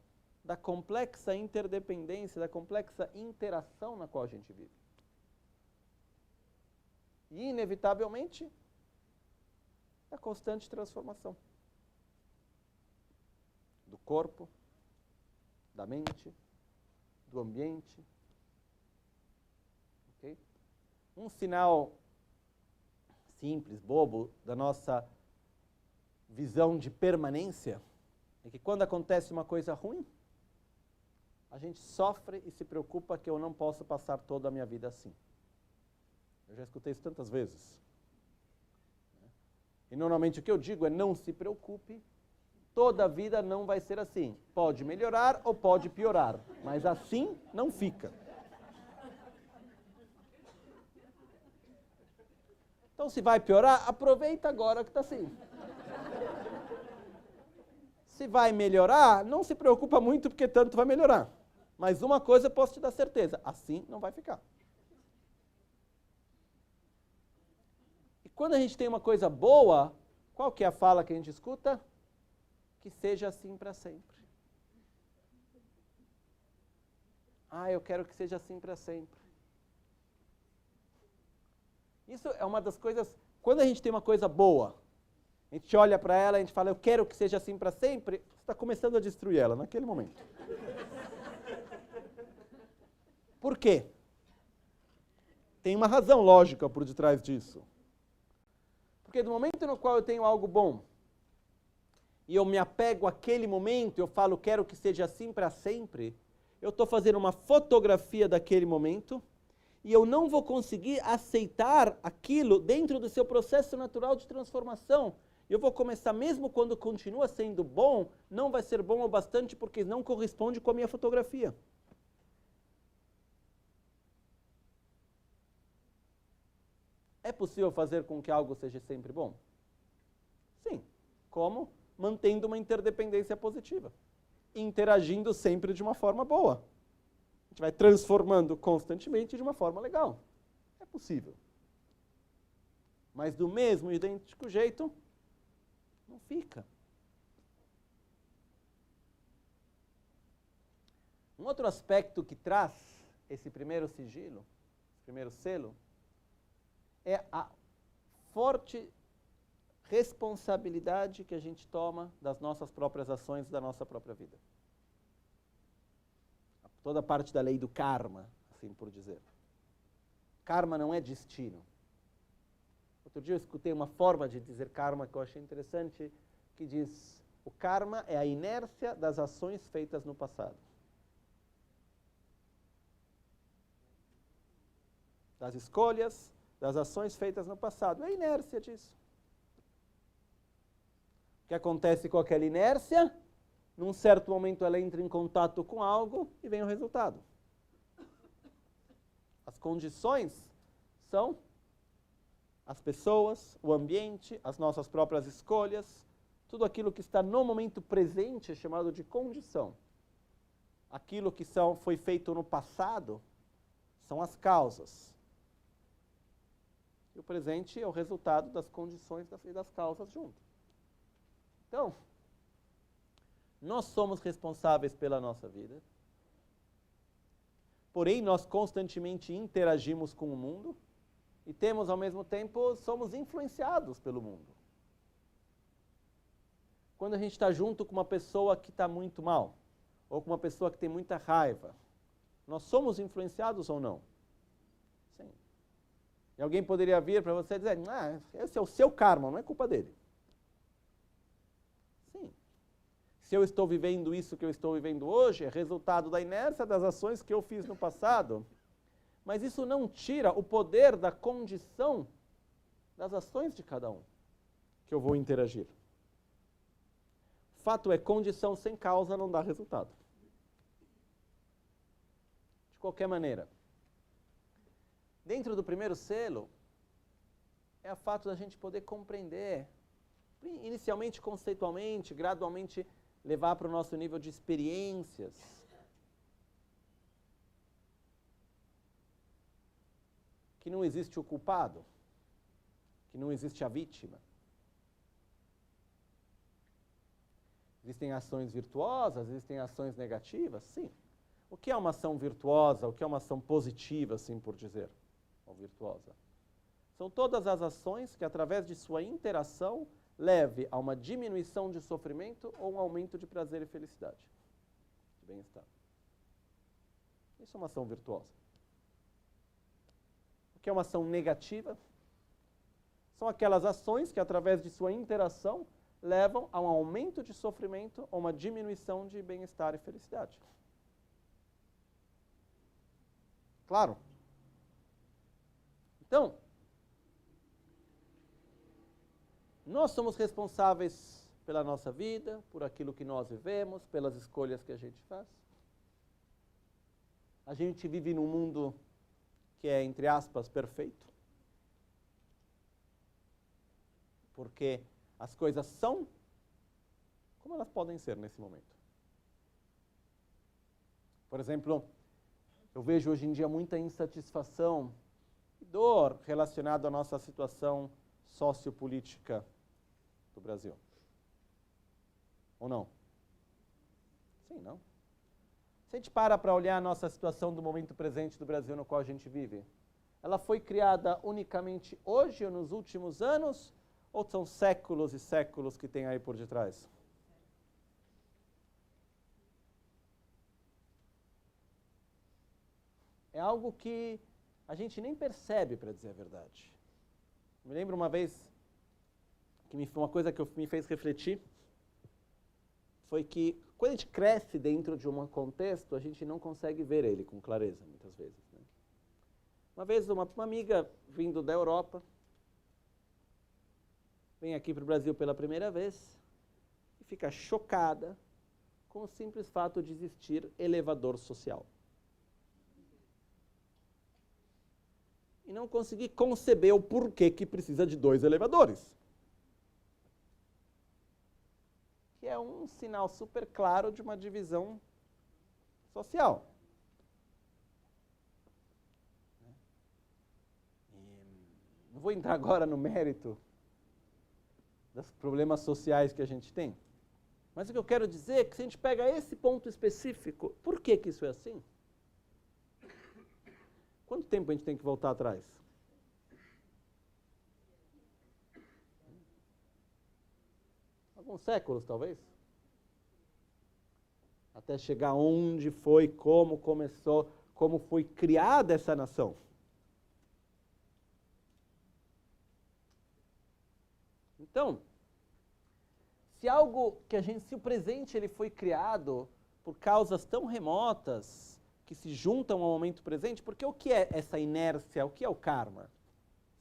da complexa interdependência, da complexa interação na qual a gente vive. E, inevitavelmente, a constante transformação do corpo, da mente, do ambiente. Okay? Um sinal simples, bobo, da nossa visão de permanência é que quando acontece uma coisa ruim, a gente sofre e se preocupa que eu não posso passar toda a minha vida assim. Eu já escutei isso tantas vezes. E normalmente o que eu digo é não se preocupe, toda a vida não vai ser assim. Pode melhorar ou pode piorar, mas assim não fica. Então se vai piorar, aproveita agora que está assim. Se vai melhorar, não se preocupa muito porque tanto vai melhorar. Mas uma coisa eu posso te dar certeza, assim não vai ficar. E quando a gente tem uma coisa boa, qual que é a fala que a gente escuta? Que seja assim para sempre. Eu quero que seja assim para sempre. Isso é uma das coisas, quando a gente tem uma coisa boa, a gente olha para ela, a gente fala, eu quero que seja assim para sempre, você está começando a destruir ela naquele momento. Por quê? Tem uma razão lógica por detrás disso. Porque no momento no qual eu tenho algo bom, e eu me apego àquele momento, eu falo, quero que seja assim para sempre, eu estou fazendo uma fotografia daquele momento, e eu não vou conseguir aceitar aquilo dentro do seu processo natural de transformação. Eu vou começar, mesmo quando continua sendo bom, não vai ser bom o bastante porque não corresponde com a minha fotografia. É possível fazer com que algo seja sempre bom? Sim. Como? Mantendo uma interdependência positiva. Interagindo sempre de uma forma boa. A gente vai transformando constantemente de uma forma legal. É possível. Mas do mesmo e idêntico jeito, não fica. Um outro aspecto que traz esse primeiro sigilo, primeiro selo, é a forte responsabilidade que a gente toma das nossas próprias ações, da nossa própria vida. Toda a parte da lei do karma, assim por dizer. Karma não é destino. Outro dia eu escutei uma forma de dizer karma que eu achei interessante, que diz: o karma é a inércia das ações feitas no passado. Das escolhas, das ações feitas no passado. É a inércia disso. O que acontece com aquela inércia? Num certo momento ela entra em contato com algo e vem o resultado. As condições são as pessoas, o ambiente, as nossas próprias escolhas, tudo aquilo que está no momento presente é chamado de condição. Aquilo que foi feito no passado são as causas. E o presente é o resultado das condições e das causas junto. Então, nós somos responsáveis pela nossa vida. Porém, nós constantemente interagimos com o mundo e temos, ao mesmo tempo, somos influenciados pelo mundo. Quando a gente está junto com uma pessoa que está muito mal, ou com uma pessoa que tem muita raiva, nós somos influenciados ou não? Sim. E alguém poderia vir para você e dizer: esse é o seu karma, não é culpa dele. Sim. Se eu estou vivendo isso que eu estou vivendo hoje, é resultado da inércia das ações que eu fiz no passado. Mas isso não tira o poder da condição das ações de cada um que eu vou interagir. Fato é, condição sem causa não dá resultado. De qualquer maneira, dentro do primeiro selo, é o fato da gente poder compreender, inicialmente conceitualmente, gradualmente levar para o nosso nível de experiências, que não existe o culpado, que não existe a vítima. Existem ações virtuosas, existem ações negativas? Sim. O que é uma ação virtuosa? O que é uma ação positiva, assim por dizer? Ou virtuosa? São todas as ações que, através de sua interação, leve a uma diminuição de sofrimento ou um aumento de prazer e felicidade, de bem-estar. Isso é uma ação virtuosa. O que é uma ação negativa? São aquelas ações que, através de sua interação, levam a um aumento de sofrimento ou uma diminuição de bem-estar e felicidade. Claro? Então, nós somos responsáveis pela nossa vida, por aquilo que nós vivemos, pelas escolhas que a gente faz. A gente vive num mundo que é, entre aspas, perfeito. Porque as coisas são como elas podem ser nesse momento. Por exemplo, eu vejo hoje em dia muita insatisfação e dor relacionada à nossa situação sociopolítica do Brasil. Ou não? Sim, não? Se a gente para olhar a nossa situação do momento presente do Brasil no qual a gente vive, ela foi criada unicamente hoje ou nos últimos anos, ou são séculos e séculos que tem aí por detrás? É algo que a gente nem percebe, para dizer a verdade. Me lembro uma vez que uma coisa que me fez refletir foi que quando a gente cresce dentro de um contexto, a gente não consegue ver ele com clareza, muitas vezes. Né? Uma vez uma amiga vindo da Europa, vem aqui para o Brasil pela primeira vez e fica chocada com o simples fato de existir elevador social. E não conseguir conceber o porquê que precisa de 2 elevadores. Que é um sinal super claro de uma divisão social. Não vou entrar agora no mérito dos problemas sociais que a gente tem. Mas o que eu quero dizer é que se a gente pega esse ponto específico, por que isso é assim? Quanto tempo a gente tem que voltar atrás? Alguns séculos, talvez? Até chegar onde foi, como começou, como foi criada essa nação. Então, se o presente ele foi criado por causas tão remotas que se juntam ao momento presente, porque o que é essa inércia, o que é o karma?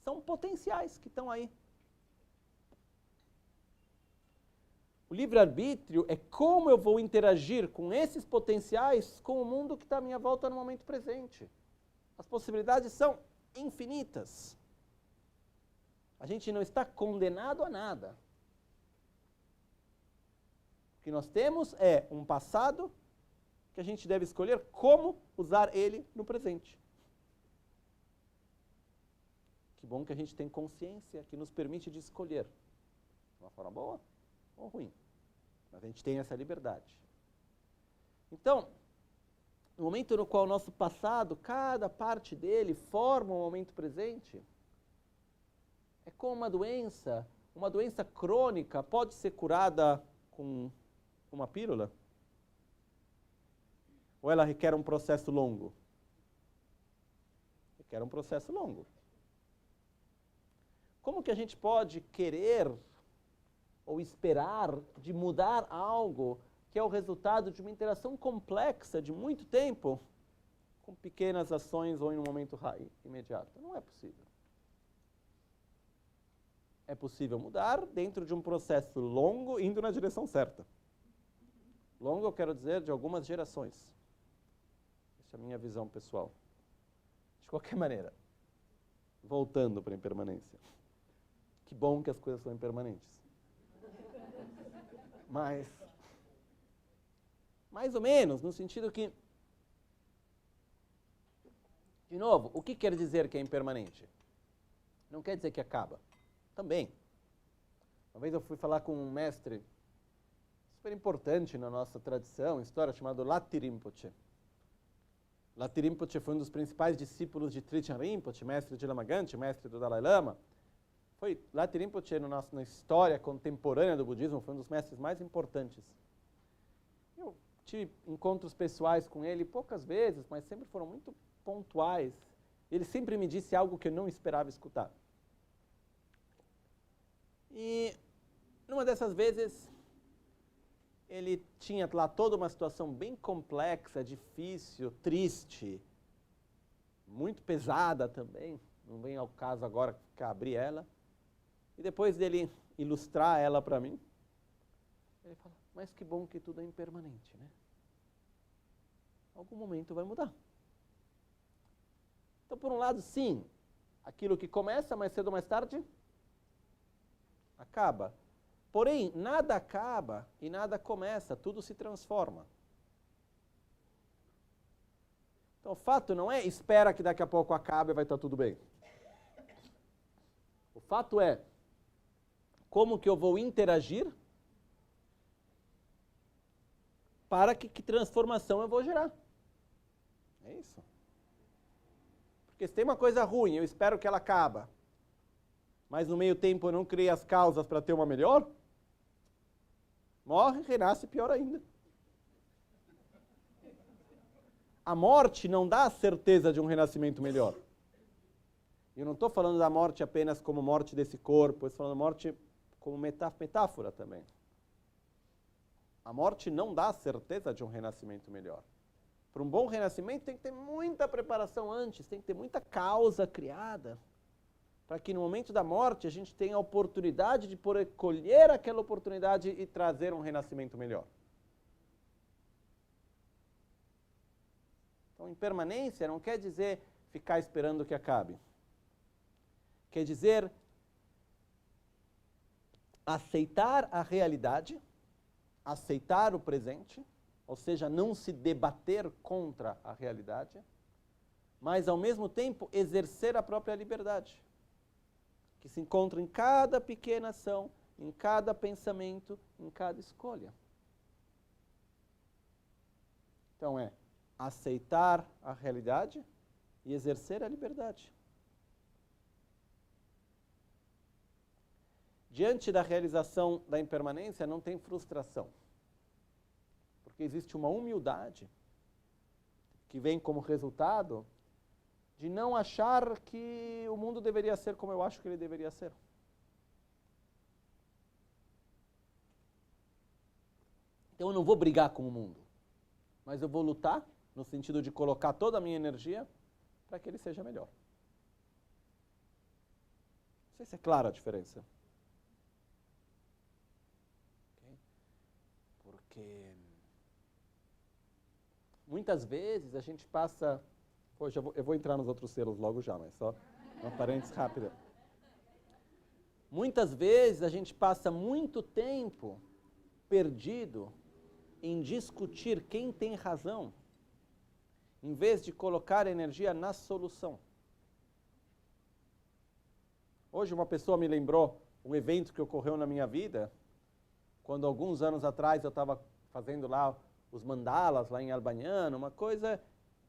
São potenciais que estão aí. O livre-arbítrio é como eu vou interagir com esses potenciais com o mundo que está à minha volta no momento presente. As possibilidades são infinitas. A gente não está condenado a nada. O que nós temos é um passado que a gente deve escolher como usar ele no presente. Que bom que a gente tem consciência que nos permite de escolher de uma forma boa ou ruim. Mas a gente tem essa liberdade. Então, no momento no qual o nosso passado, cada parte dele forma o momento presente, é como uma doença crônica pode ser curada com uma pílula? Ou ela requer um processo longo? Requer um processo longo. Como que a gente pode querer ou esperar de mudar algo que é o resultado de uma interação complexa de muito tempo com pequenas ações ou em um momento imediato? Não é possível. É possível mudar dentro de um processo longo, indo na direção certa. Longo, eu quero dizer, de algumas gerações. Essa é a minha visão pessoal. De qualquer maneira, voltando para a impermanência. Que bom que as coisas são impermanentes. Mas, mais ou menos, no sentido que, de novo, o que quer dizer que é impermanente? Não quer dizer que acaba. Também. Uma vez eu fui falar com um mestre super importante na nossa tradição, história, chamado Latti Rinpoche. Latti Rinpoche foi um dos principais discípulos de Trijang Rinpoche, mestre de Lama Gangchen, mestre do Dalai Lama. Latti Rinpoche, na história contemporânea do budismo, foi um dos mestres mais importantes. Eu tive encontros pessoais com ele poucas vezes, mas sempre foram muito pontuais. Ele sempre me disse algo que eu não esperava escutar. E numa dessas vezes, ele tinha lá toda uma situação bem complexa, difícil, triste, muito pesada também. Não vem ao caso agora abrir ela. E depois dele ilustrar ela para mim, ele fala, mas que bom que tudo é impermanente, né? Algum momento vai mudar. Então, por um lado, sim, aquilo que começa mais cedo ou mais tarde, acaba. Porém, nada acaba e nada começa, tudo se transforma. Então, o fato não é espera que daqui a pouco acabe e vai estar tudo bem. O fato é como que eu vou interagir para que transformação eu vou gerar. É isso. Porque se tem uma coisa ruim, eu espero que ela acabe, mas no meio tempo eu não criei as causas para ter uma melhor, morre, renasce pior ainda. A morte não dá a certeza de um renascimento melhor. Eu não estou falando da morte apenas como morte desse corpo, eu estou falando da morte como metáfora também. A morte não dá a certeza de um renascimento melhor. Para um bom renascimento tem que ter muita preparação antes, tem que ter muita causa criada, para que no momento da morte a gente tenha a oportunidade de poder colher aquela oportunidade e trazer um renascimento melhor. Então, impermanência não quer dizer ficar esperando que acabe. Quer dizer aceitar a realidade, aceitar o presente, ou seja, não se debater contra a realidade, mas ao mesmo tempo exercer a própria liberdade, que se encontra em cada pequena ação, em cada pensamento, em cada escolha. Então é aceitar a realidade e exercer a liberdade. Diante da realização da impermanência, não tem frustração. Porque existe uma humildade que vem como resultado de não achar que o mundo deveria ser como eu acho que ele deveria ser. Então eu não vou brigar com o mundo, mas eu vou lutar no sentido de colocar toda a minha energia para que ele seja melhor. Não sei se é clara a diferença. Okay? Porque muitas vezes a gente passa... Hoje eu vou entrar nos outros selos logo já, mas só uma parênteses rápida. Muitas vezes a gente passa muito tempo perdido em discutir quem tem razão, em vez de colocar energia na solução. Hoje uma pessoa me lembrou um evento que ocorreu na minha vida, quando alguns anos atrás eu estava fazendo lá os mandalas, lá em Albaniano, uma coisa,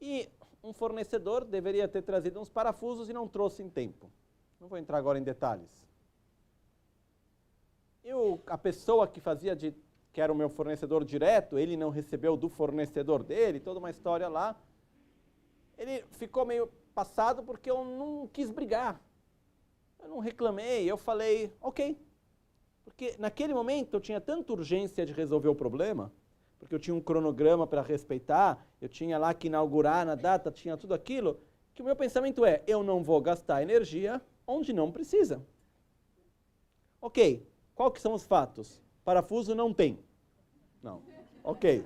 e um fornecedor deveria ter trazido uns parafusos e não trouxe em tempo. Não vou entrar agora em detalhes. A pessoa que que era o meu fornecedor direto, ele não recebeu do fornecedor dele, toda uma história lá. Ele ficou meio passado porque eu não quis brigar. Eu não reclamei, eu falei, ok. Porque naquele momento eu tinha tanta urgência de resolver o problema, porque eu tinha um cronograma para respeitar, eu tinha lá que inaugurar na data, tinha tudo aquilo, que o meu pensamento é, eu não vou gastar energia onde não precisa. Ok, qual que são os fatos? Parafuso não tem. Não. Ok.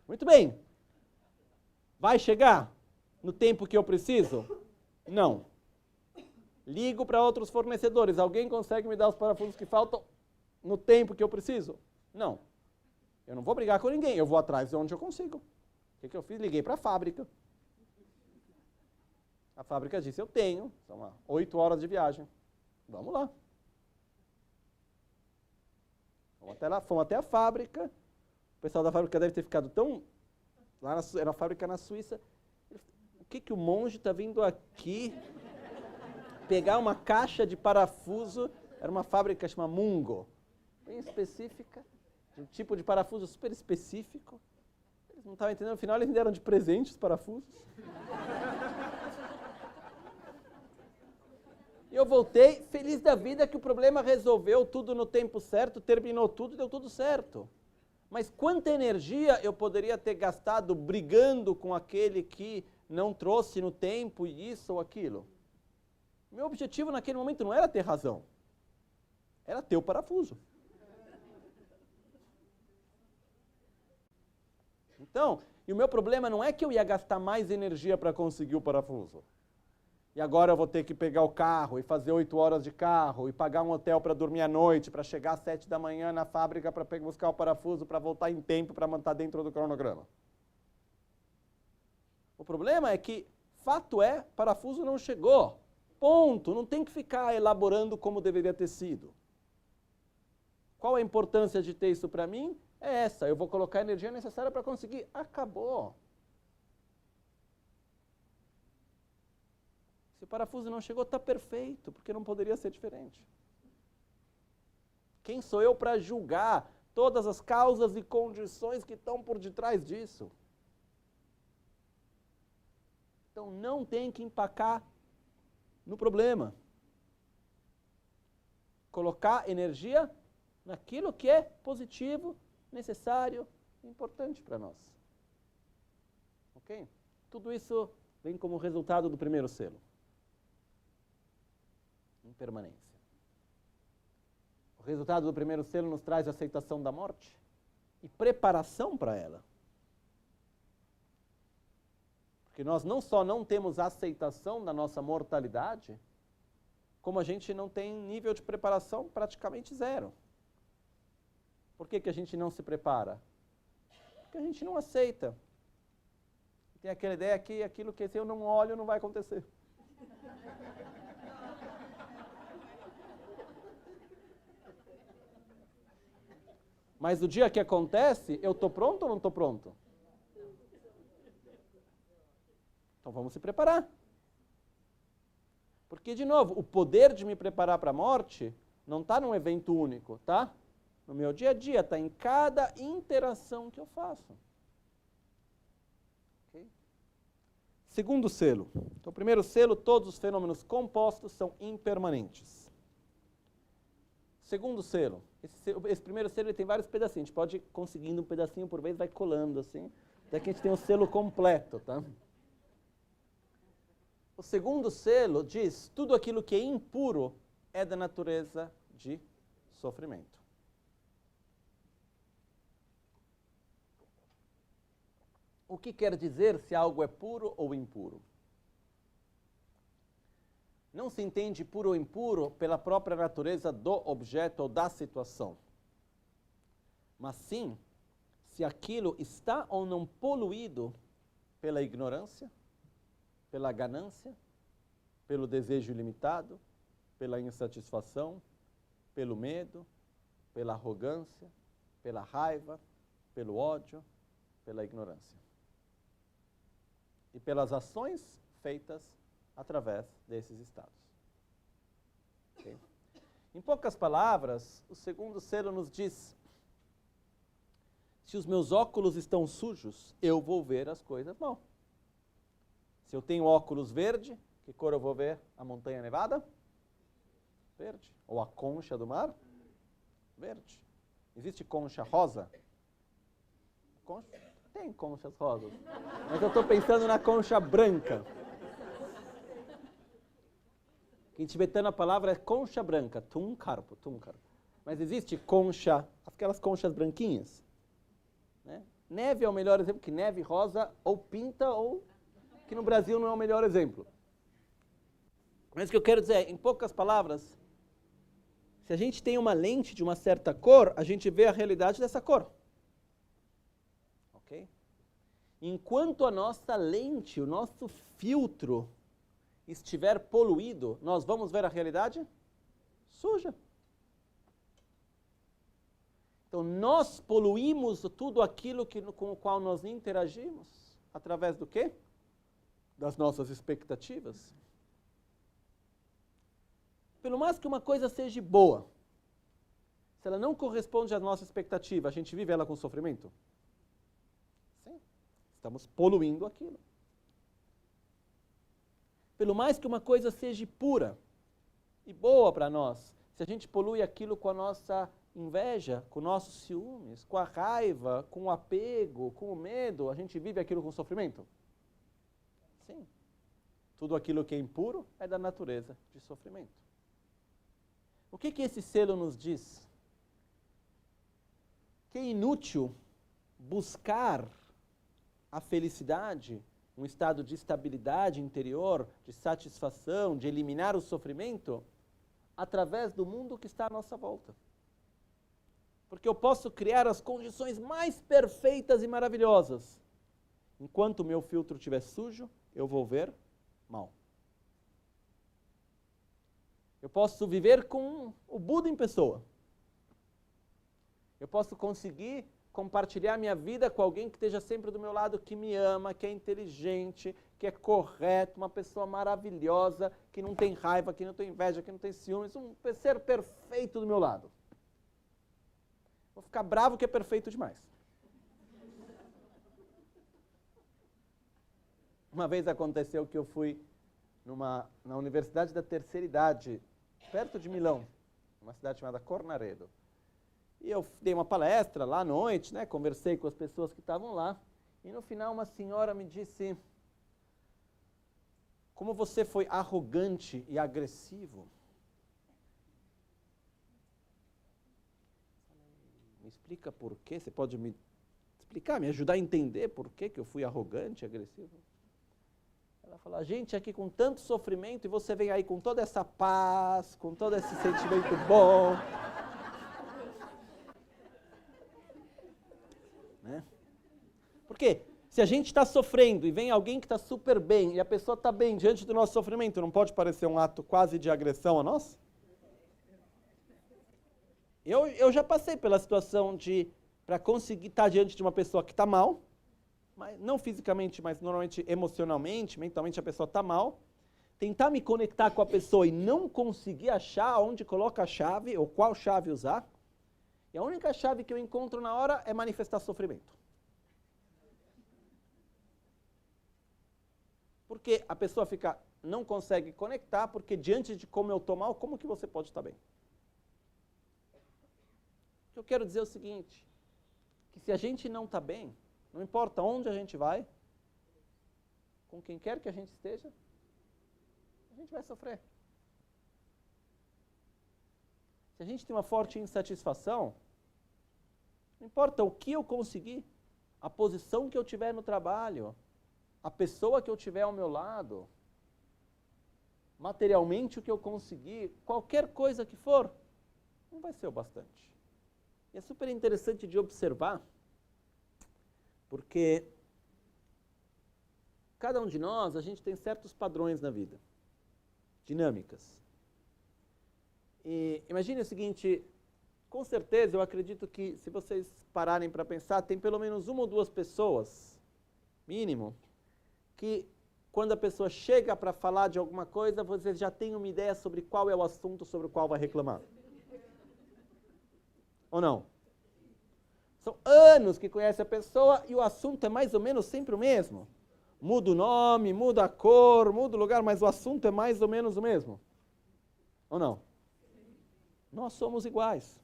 Muito bem. Vai chegar no tempo que eu preciso? Não. Ligo para outros fornecedores. Alguém consegue me dar os parafusos que faltam no tempo que eu preciso? Não. Eu não vou brigar com ninguém. Eu vou atrás de onde eu consigo. O que eu fiz? Liguei para a fábrica. A fábrica disse, eu tenho. São lá 8 horas de viagem. Vamos lá. Fomos até a fábrica. O pessoal da fábrica deve ter ficado tão... Era a fábrica na Suíça. O que o monge está vindo aqui pegar uma caixa de parafuso? Era uma fábrica chamada Mungo, bem específica, de um tipo de parafuso super específico. Eles não estavam entendendo, no final eles me deram de presente os parafusos. E eu voltei feliz da vida que o problema resolveu tudo no tempo certo, terminou tudo, deu tudo certo. Mas quanta energia eu poderia ter gastado brigando com aquele que não trouxe no tempo isso ou aquilo? Meu objetivo naquele momento não era ter razão, era ter o parafuso. Então, e o meu problema não é que eu ia gastar mais energia para conseguir o parafuso. E agora eu vou ter que pegar o carro e fazer 8 horas de carro e pagar um hotel para dormir à noite, para chegar às 7 da manhã na fábrica para buscar o parafuso, para voltar em tempo, para manter dentro do cronograma. O problema é que, fato é, parafuso não chegou. Ponto. Não tem que ficar elaborando como deveria ter sido. Qual a importância de ter isso para mim? É essa. Eu vou colocar a energia necessária para conseguir. Acabou. Se o parafuso não chegou, está perfeito, porque não poderia ser diferente. Quem sou eu para julgar todas as causas e condições que estão por detrás disso? Então não tem que empacar no problema. Colocar energia naquilo que é positivo, necessário, importante para nós. Ok? Tudo isso vem como resultado do primeiro selo. Impermanência. O resultado do primeiro selo nos traz a aceitação da morte e preparação para ela. Porque nós não só não temos aceitação da nossa mortalidade, como a gente não tem nível de preparação praticamente zero. Por que a gente não se prepara? Porque a gente não aceita. Tem aquela ideia que aquilo que se eu não olho não vai acontecer. Mas o dia que acontece, eu estou pronto ou não estou pronto? Então vamos se preparar. Porque, de novo, o poder de me preparar para a morte não está num evento único, tá? No meu dia a dia, está em cada interação que eu faço. Okay? Segundo selo. Então, primeiro selo, todos os fenômenos compostos são impermanentes. Segundo selo. Esse primeiro selo ele tem vários pedacinhos. A gente pode ir conseguindo um pedacinho por vez, vai colando assim, até que a gente tem o selo completo, tá? O segundo selo diz: tudo aquilo que é impuro é da natureza de sofrimento. O que quer dizer se algo é puro ou impuro? Não se entende puro ou impuro pela própria natureza do objeto ou da situação, mas sim se aquilo está ou não poluído pela ignorância, pela ganância, pelo desejo ilimitado, pela insatisfação, pelo medo, pela arrogância, pela raiva, pelo ódio, pela ignorância. E pelas ações feitas através desses estados. Okay? Em poucas palavras, o segundo selo nos diz: se os meus óculos estão sujos, eu vou ver as coisas mal. Se eu tenho óculos verde, que cor eu vou ver a montanha nevada? Verde. Ou a concha do mar? Verde. Existe concha rosa? Concha? Tem conchas rosas. Mas eu estou pensando na concha branca. Em tibetano a palavra é concha branca, tunkarpo. Mas existe concha, aquelas conchas branquinhas. Né? Neve é o melhor exemplo, que neve rosa ou pinta ou que no Brasil não é o melhor exemplo. Mas o que eu quero dizer é, em poucas palavras, se a gente tem uma lente de uma certa cor, a gente vê a realidade dessa cor. Ok? Enquanto a nossa lente, o nosso filtro estiver poluído, nós vamos ver a realidade suja. Então, nós poluímos tudo aquilo com o qual nós interagimos. Através do quê? Das nossas expectativas. Pelo mais que uma coisa seja boa, se ela não corresponde à nossa expectativa, a gente vive ela com sofrimento? Sim. Estamos poluindo aquilo. Pelo mais que uma coisa seja pura e boa para nós, se a gente polui aquilo com a nossa inveja, com nossos ciúmes, com a raiva, com o apego, com o medo, a gente vive aquilo com sofrimento? Sim. Tudo aquilo que é impuro é da natureza de sofrimento. O que esse selo nos diz? Que é inútil buscar a felicidade, um estado de estabilidade interior, de satisfação, de eliminar o sofrimento, através do mundo que está à nossa volta. Porque eu posso criar as condições mais perfeitas e maravilhosas. Enquanto o meu filtro estiver sujo, eu vou ver mal. Eu posso viver com o Buda em pessoa. Eu posso conseguir compartilhar minha vida com alguém que esteja sempre do meu lado, que me ama, que é inteligente, que é correto, uma pessoa maravilhosa, que não tem raiva, que não tem inveja, que não tem ciúmes, um ser perfeito do meu lado. Vou ficar bravo que é perfeito demais. Uma vez aconteceu que eu fui na Universidade da Terceira Idade, perto de Milão, uma cidade chamada Cornaredo. E eu dei uma palestra lá à noite, né, conversei com as pessoas que estavam lá, e no final uma senhora me disse: como você foi arrogante e agressivo. Me explica por quê? Você pode me explicar, me ajudar a entender por que eu fui arrogante e agressivo? Ela falou: a gente aqui com tanto sofrimento e você vem aí com toda essa paz, com todo esse sentimento bom. Né? Por quê? Se a gente está sofrendo e vem alguém que está super bem e a pessoa está bem diante do nosso sofrimento, não pode parecer um ato quase de agressão a nós? Eu já passei pela situação de, para conseguir estar diante de uma pessoa que está mal, mas não fisicamente, mas normalmente emocionalmente, mentalmente a pessoa está mal, tentar me conectar com a pessoa e não conseguir achar onde coloca a chave ou qual chave usar, e a única chave que eu encontro na hora é manifestar sofrimento. Porque a pessoa não consegue conectar, porque diante de como eu estou mal, como que você pode estar bem? que eu quero dizer é o seguinte, que se a gente não está bem, não importa onde a gente vai, com quem quer que a gente esteja, a gente vai sofrer. Se a gente tem uma forte insatisfação, não importa o que eu conseguir, a posição que eu tiver no trabalho, a pessoa que eu tiver ao meu lado, materialmente o que eu conseguir, qualquer coisa que for, não vai ser o bastante. E é super interessante de observar, porque cada um de nós, a gente tem certos padrões na vida, dinâmicas. E imagine o seguinte, com certeza eu acredito que se vocês pararem para pensar, tem pelo menos uma ou duas pessoas, mínimo, que quando a pessoa chega para falar de alguma coisa, vocês já têm uma ideia sobre qual é o assunto sobre o qual vai reclamar. Ou não? São anos que conhece a pessoa e o assunto é mais ou menos sempre o mesmo. Muda o nome, muda a cor, muda o lugar, mas o assunto é mais ou menos o mesmo. Ou não? Nós somos iguais.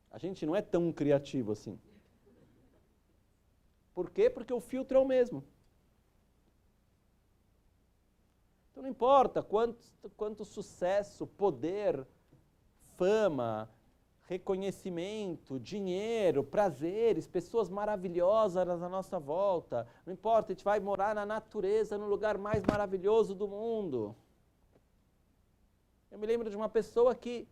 A gente não é tão criativo assim. Por quê? Porque o filtro é o mesmo. Então não importa quanto sucesso, poder, fama, reconhecimento, dinheiro, prazeres, pessoas maravilhosas à nossa volta. Não importa, a gente vai morar na natureza, no lugar mais maravilhoso do mundo. Eu me lembro de uma pessoa que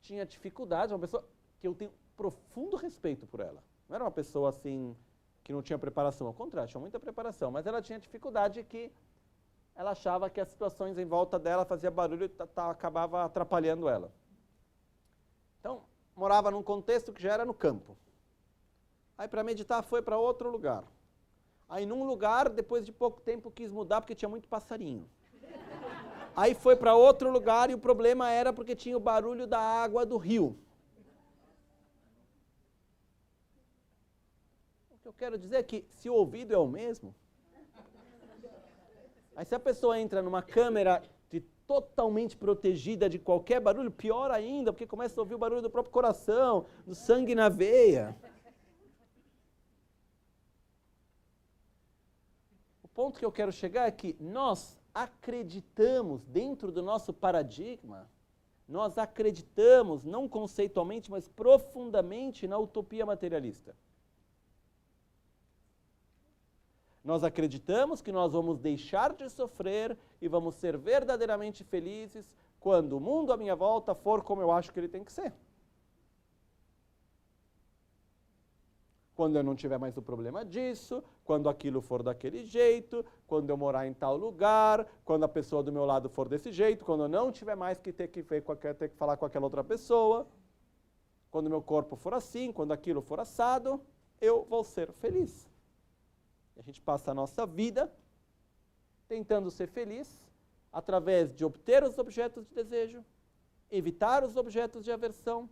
tinha dificuldade, uma pessoa que eu tenho profundo respeito por ela. Não era uma pessoa assim que não tinha preparação, ao contrário, tinha muita preparação, mas ela tinha dificuldade que ela achava que as situações em volta dela faziam barulho e acabava atrapalhando ela. Então, morava num contexto que já era no campo. Aí para meditar foi para outro lugar. Aí num lugar, depois de pouco tempo, quis mudar porque tinha muito passarinho. Aí foi para outro lugar e o problema era porque tinha o barulho da água do rio. O que eu quero dizer é que se o ouvido é o mesmo, aí se a pessoa entra numa câmera totalmente protegida de qualquer barulho, pior ainda, porque começa a ouvir o barulho do próprio coração, do sangue na veia. O ponto que eu quero chegar é que nós acreditamos, dentro do nosso paradigma, nós acreditamos, não conceitualmente, mas profundamente na utopia materialista. Nós acreditamos que nós vamos deixar de sofrer e vamos ser verdadeiramente felizes quando o mundo à minha volta for como eu acho que ele tem que ser. Quando eu não tiver mais o problema disso, quando aquilo for daquele jeito, quando eu morar em tal lugar, quando a pessoa do meu lado for desse jeito, quando eu não tiver mais que ter que falar com aquela outra pessoa, quando meu corpo for assim, quando aquilo for assado, eu vou ser feliz. A gente passa a nossa vida tentando ser feliz através de obter os objetos de desejo, evitar os objetos de aversão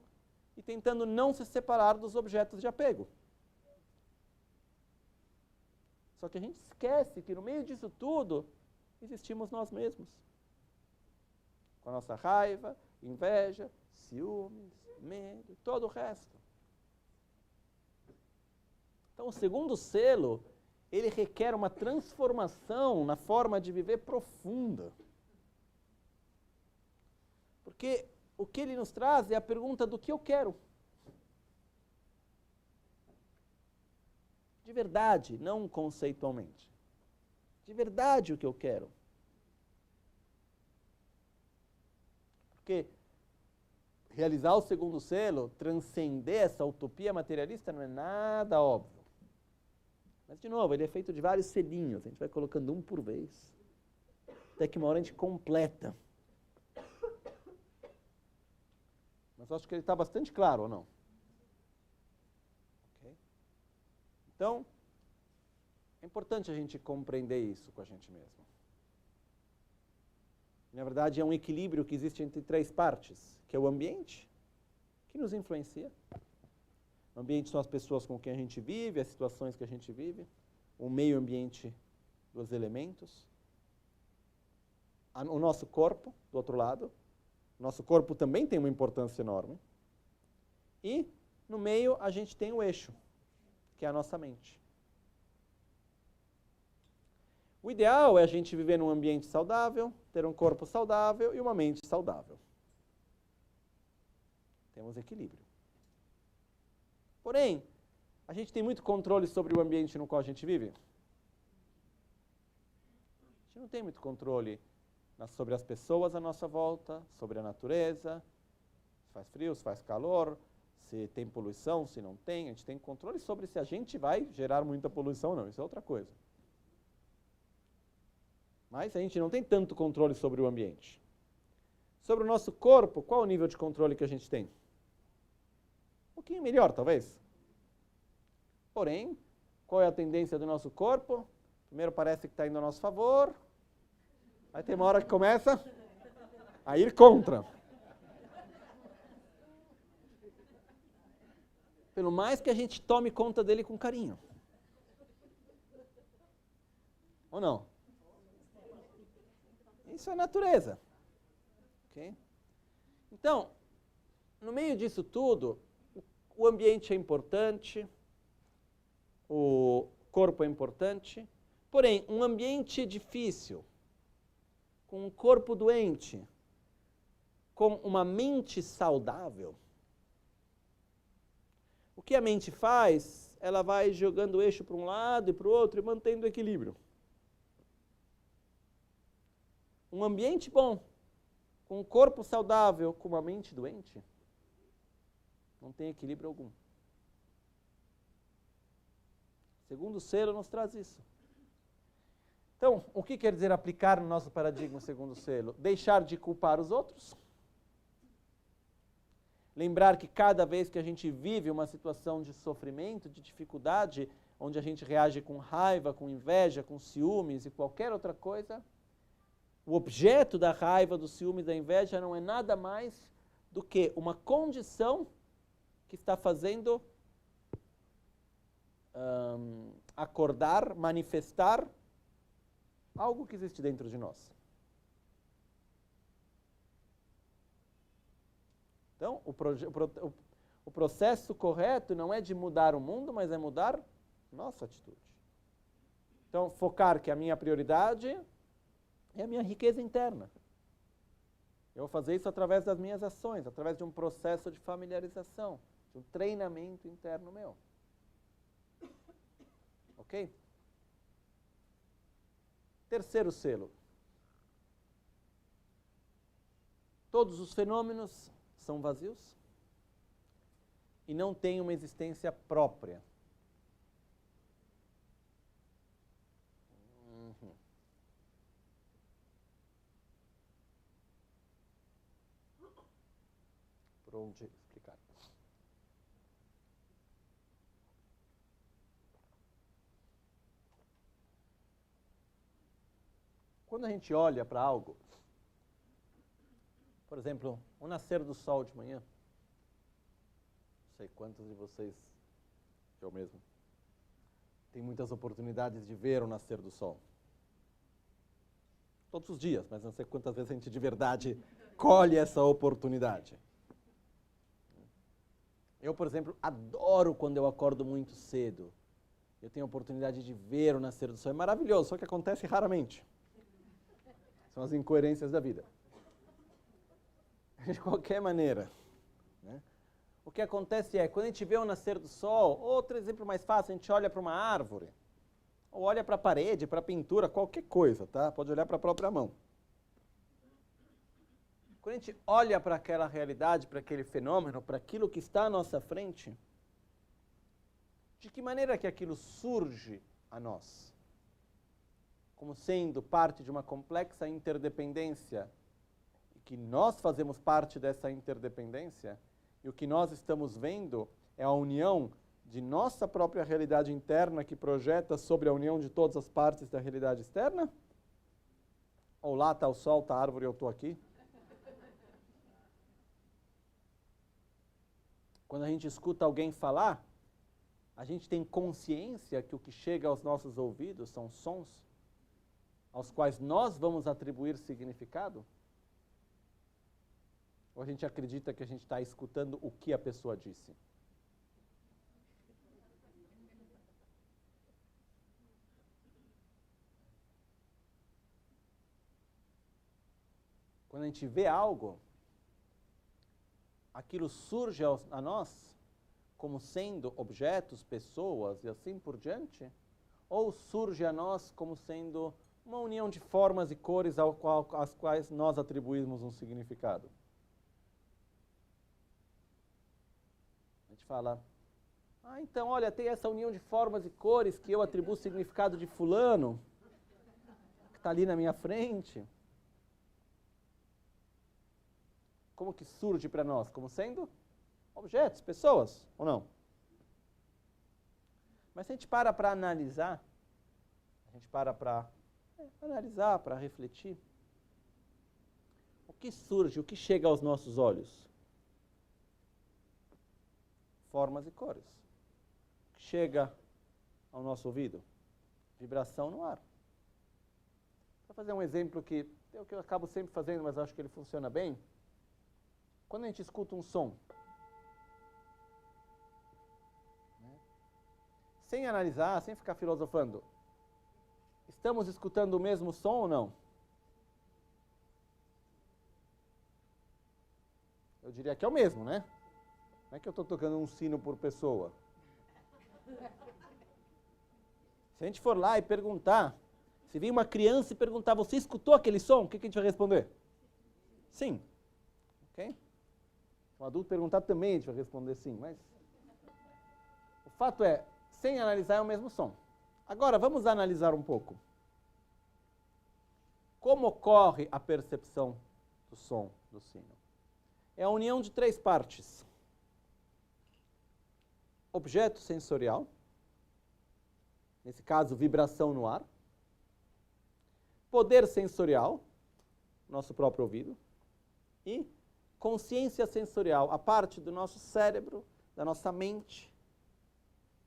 e tentando não se separar dos objetos de apego. Só que a gente esquece que no meio disso tudo existimos nós mesmos. Com a nossa raiva, inveja, ciúmes, medo, todo o resto. Então o segundo selo, ele requer uma transformação na forma de viver profunda. Porque o que ele nos traz é a pergunta do que eu quero. De verdade, não conceitualmente. De verdade o que eu quero. Porque realizar o segundo selo, transcender essa utopia materialista não é nada óbvio. Mas, de novo, ele é feito de vários selinhos. A gente vai colocando um por vez. Até que uma hora a gente completa. Mas eu acho que ele está bastante claro, ou não? Okay. Então, é importante a gente compreender isso com a gente mesmo. Na verdade, é um equilíbrio que existe entre três partes, que é o ambiente, que nos influencia. O ambiente são as pessoas com quem a gente vive, as situações que a gente vive, o meio ambiente dos elementos, o nosso corpo, do outro lado. Nosso corpo também tem uma importância enorme. E, no meio, a gente tem o eixo, que é a nossa mente. O ideal é a gente viver num ambiente saudável, ter um corpo saudável e uma mente saudável. Temos equilíbrio. Porém, a gente tem muito controle sobre o ambiente no qual a gente vive? A gente não tem muito controle sobre as pessoas à nossa volta, sobre a natureza, se faz frio, se faz calor, se tem poluição, se não tem. A gente tem controle sobre se a gente vai gerar muita poluição ou não, isso é outra coisa. Mas a gente não tem tanto controle sobre o ambiente. Sobre o nosso corpo, qual o nível de controle que a gente tem? Um pouquinho melhor, talvez. Porém, qual é a tendência do nosso corpo? Primeiro parece que está indo a nosso favor, aí tem uma hora que começa a ir contra. Pelo mais que a gente tome conta dele com carinho. Ou não? Isso é natureza. Okay? Então, no meio disso tudo, o ambiente é importante, o corpo é importante, porém, um ambiente difícil, com um corpo doente, com uma mente saudável, o que a mente faz? Ela vai jogando o eixo para um lado e para o outro e mantendo o equilíbrio. Um ambiente bom, com um corpo saudável, com uma mente doente, não tem equilíbrio algum. Segundo selo nos traz isso. Então, o que quer dizer aplicar no nosso paradigma segundo selo? Deixar de culpar os outros. Lembrar que cada vez que a gente vive uma situação de sofrimento, de dificuldade, onde a gente reage com raiva, com inveja, com ciúmes e qualquer outra coisa, o objeto da raiva, do ciúme e da inveja não é nada mais do que uma condição que está fazendo acordar, manifestar algo que existe dentro de nós. Então, o processo correto não é de mudar o mundo, mas é mudar nossa atitude. Então, focar que a minha prioridade é a minha riqueza interna. Eu vou fazer isso através das minhas ações, através de um processo de familiarização, de um treinamento interno meu. Ok? Terceiro selo. Todos os fenômenos são vazios e não têm uma existência própria. Por onde explicar? Quando a gente olha para algo, por exemplo, o nascer do sol de manhã, não sei quantos de vocês, eu mesmo, tem muitas oportunidades de ver o nascer do sol. Todos os dias, mas não sei quantas vezes a gente de verdade colhe essa oportunidade. Eu, por exemplo, adoro quando eu acordo muito cedo. Eu tenho a oportunidade de ver o nascer do sol. É maravilhoso, só que acontece raramente. São as incoerências da vida. De qualquer maneira, né? O que acontece é, quando a gente vê o nascer do sol, outro exemplo mais fácil, a gente olha para uma árvore, ou olha para a parede, para a pintura, qualquer coisa, tá? Pode olhar para a própria mão. Quando a gente olha para aquela realidade, para aquele fenômeno, para aquilo que está à nossa frente, de que maneira que aquilo surge a nós? Como sendo parte de uma complexa interdependência, e que nós fazemos parte dessa interdependência, e o que nós estamos vendo é a união de nossa própria realidade interna que projeta sobre a união de todas as partes da realidade externa? Ou lá está o sol, está a árvore e eu estou aqui? Quando a gente escuta alguém falar, a gente tem consciência que o que chega aos nossos ouvidos são sons aos quais nós vamos atribuir significado? Ou a gente acredita que a gente está escutando o que a pessoa disse? Quando a gente vê algo, aquilo surge a nós como sendo objetos, pessoas e assim por diante? Ou surge a nós como sendo uma união de formas e cores às quais nós atribuímos um significado? A gente fala, então, olha, tem essa união de formas e cores que eu atribuo o significado de fulano, que está ali na minha frente. Como que surge para nós? Como sendo objetos, pessoas, ou não? Mas se a gente para analisar, para refletir, o que surge, o que chega aos nossos olhos? Formas e cores. O que chega ao nosso ouvido? Vibração no ar. Vou fazer um exemplo que é o que eu acabo sempre fazendo, mas acho que ele funciona bem. Quando a gente escuta um som, sem analisar, sem ficar filosofando, estamos escutando o mesmo som ou não? Eu diria que é o mesmo, né? Não é que eu estou tocando um sino por pessoa. Se a gente for lá e perguntar, se vir uma criança e perguntar, você escutou aquele som? O que a gente vai responder? Sim. Ok? Se um adulto perguntar também, a gente vai responder sim, mas o fato é, sem analisar é o mesmo som. Agora, vamos analisar um pouco. Como ocorre a percepção do som do sino? É a união de 3 partes. Objeto sensorial, nesse caso, vibração no ar. Poder sensorial, nosso próprio ouvido. E consciência sensorial, a parte do nosso cérebro, da nossa mente,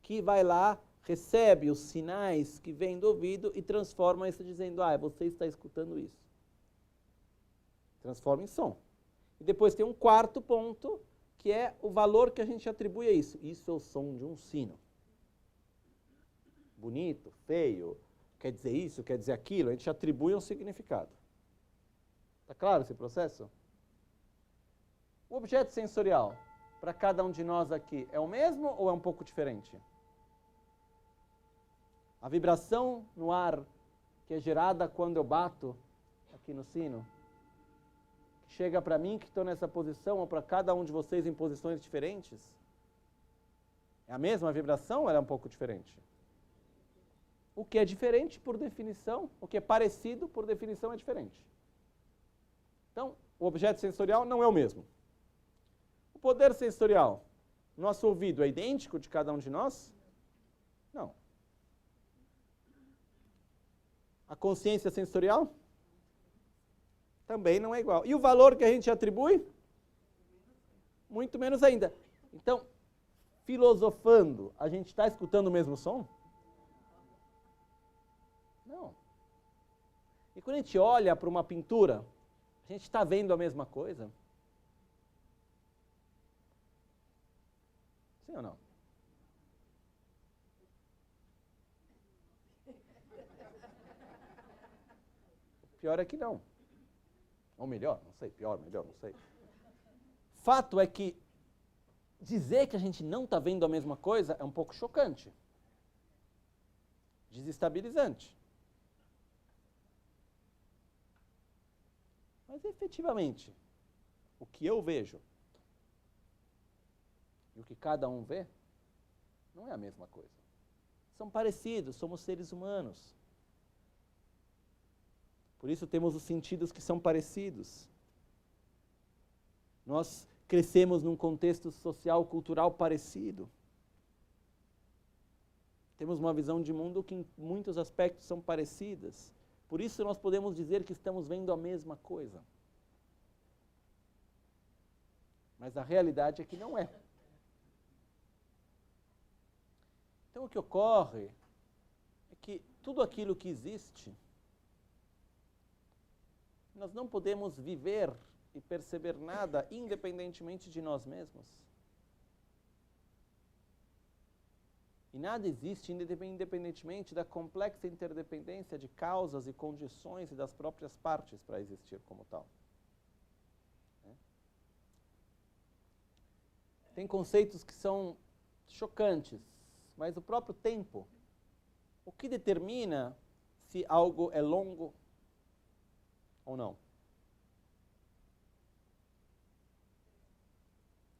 que vai lá, recebe os sinais que vêm do ouvido e transforma isso dizendo, você está escutando isso. Transforma em som. E depois tem um quarto ponto, que é o valor que a gente atribui a isso. Isso é o som de um sino. Bonito, feio, quer dizer isso, quer dizer aquilo, a gente atribui um significado. Está claro esse processo? O objeto sensorial, para cada um de nós aqui, é o mesmo ou é um pouco diferente? A vibração no ar que é gerada quando eu bato aqui no sino, que chega para mim que estou nessa posição, ou para cada um de vocês em posições diferentes, é a mesma vibração ou ela é um pouco diferente? O que é diferente, por definição, o que é parecido, por definição, é diferente. Então, o objeto sensorial não é o mesmo. O poder sensorial, nosso ouvido é idêntico de cada um de nós? Não. A consciência sensorial? Também não é igual. E o valor que a gente atribui? Muito menos ainda. Então, filosofando, a gente está escutando o mesmo som? Não. E quando a gente olha para uma pintura, a gente está vendo a mesma coisa? Sim ou não? O pior é que não. Ou melhor, não sei, pior, melhor, não sei. Fato é que dizer que a gente não está vendo a mesma coisa é um pouco chocante. Desestabilizante. Mas efetivamente, o que eu vejo e o que cada um vê não é a mesma coisa. São parecidos, somos seres humanos. Por isso temos os sentidos que são parecidos. Nós crescemos num contexto social, cultural parecido. Temos uma visão de mundo que em muitos aspectos são parecidas. Por isso nós podemos dizer que estamos vendo a mesma coisa. Mas a realidade é que não é. Então o que ocorre é que tudo aquilo que existe nós não podemos viver e perceber nada independentemente de nós mesmos. E nada existe independentemente da complexa interdependência de causas e condições e das próprias partes para existir como tal. Tem conceitos que são chocantes, mas o próprio tempo, o que determina se algo é longo ou não?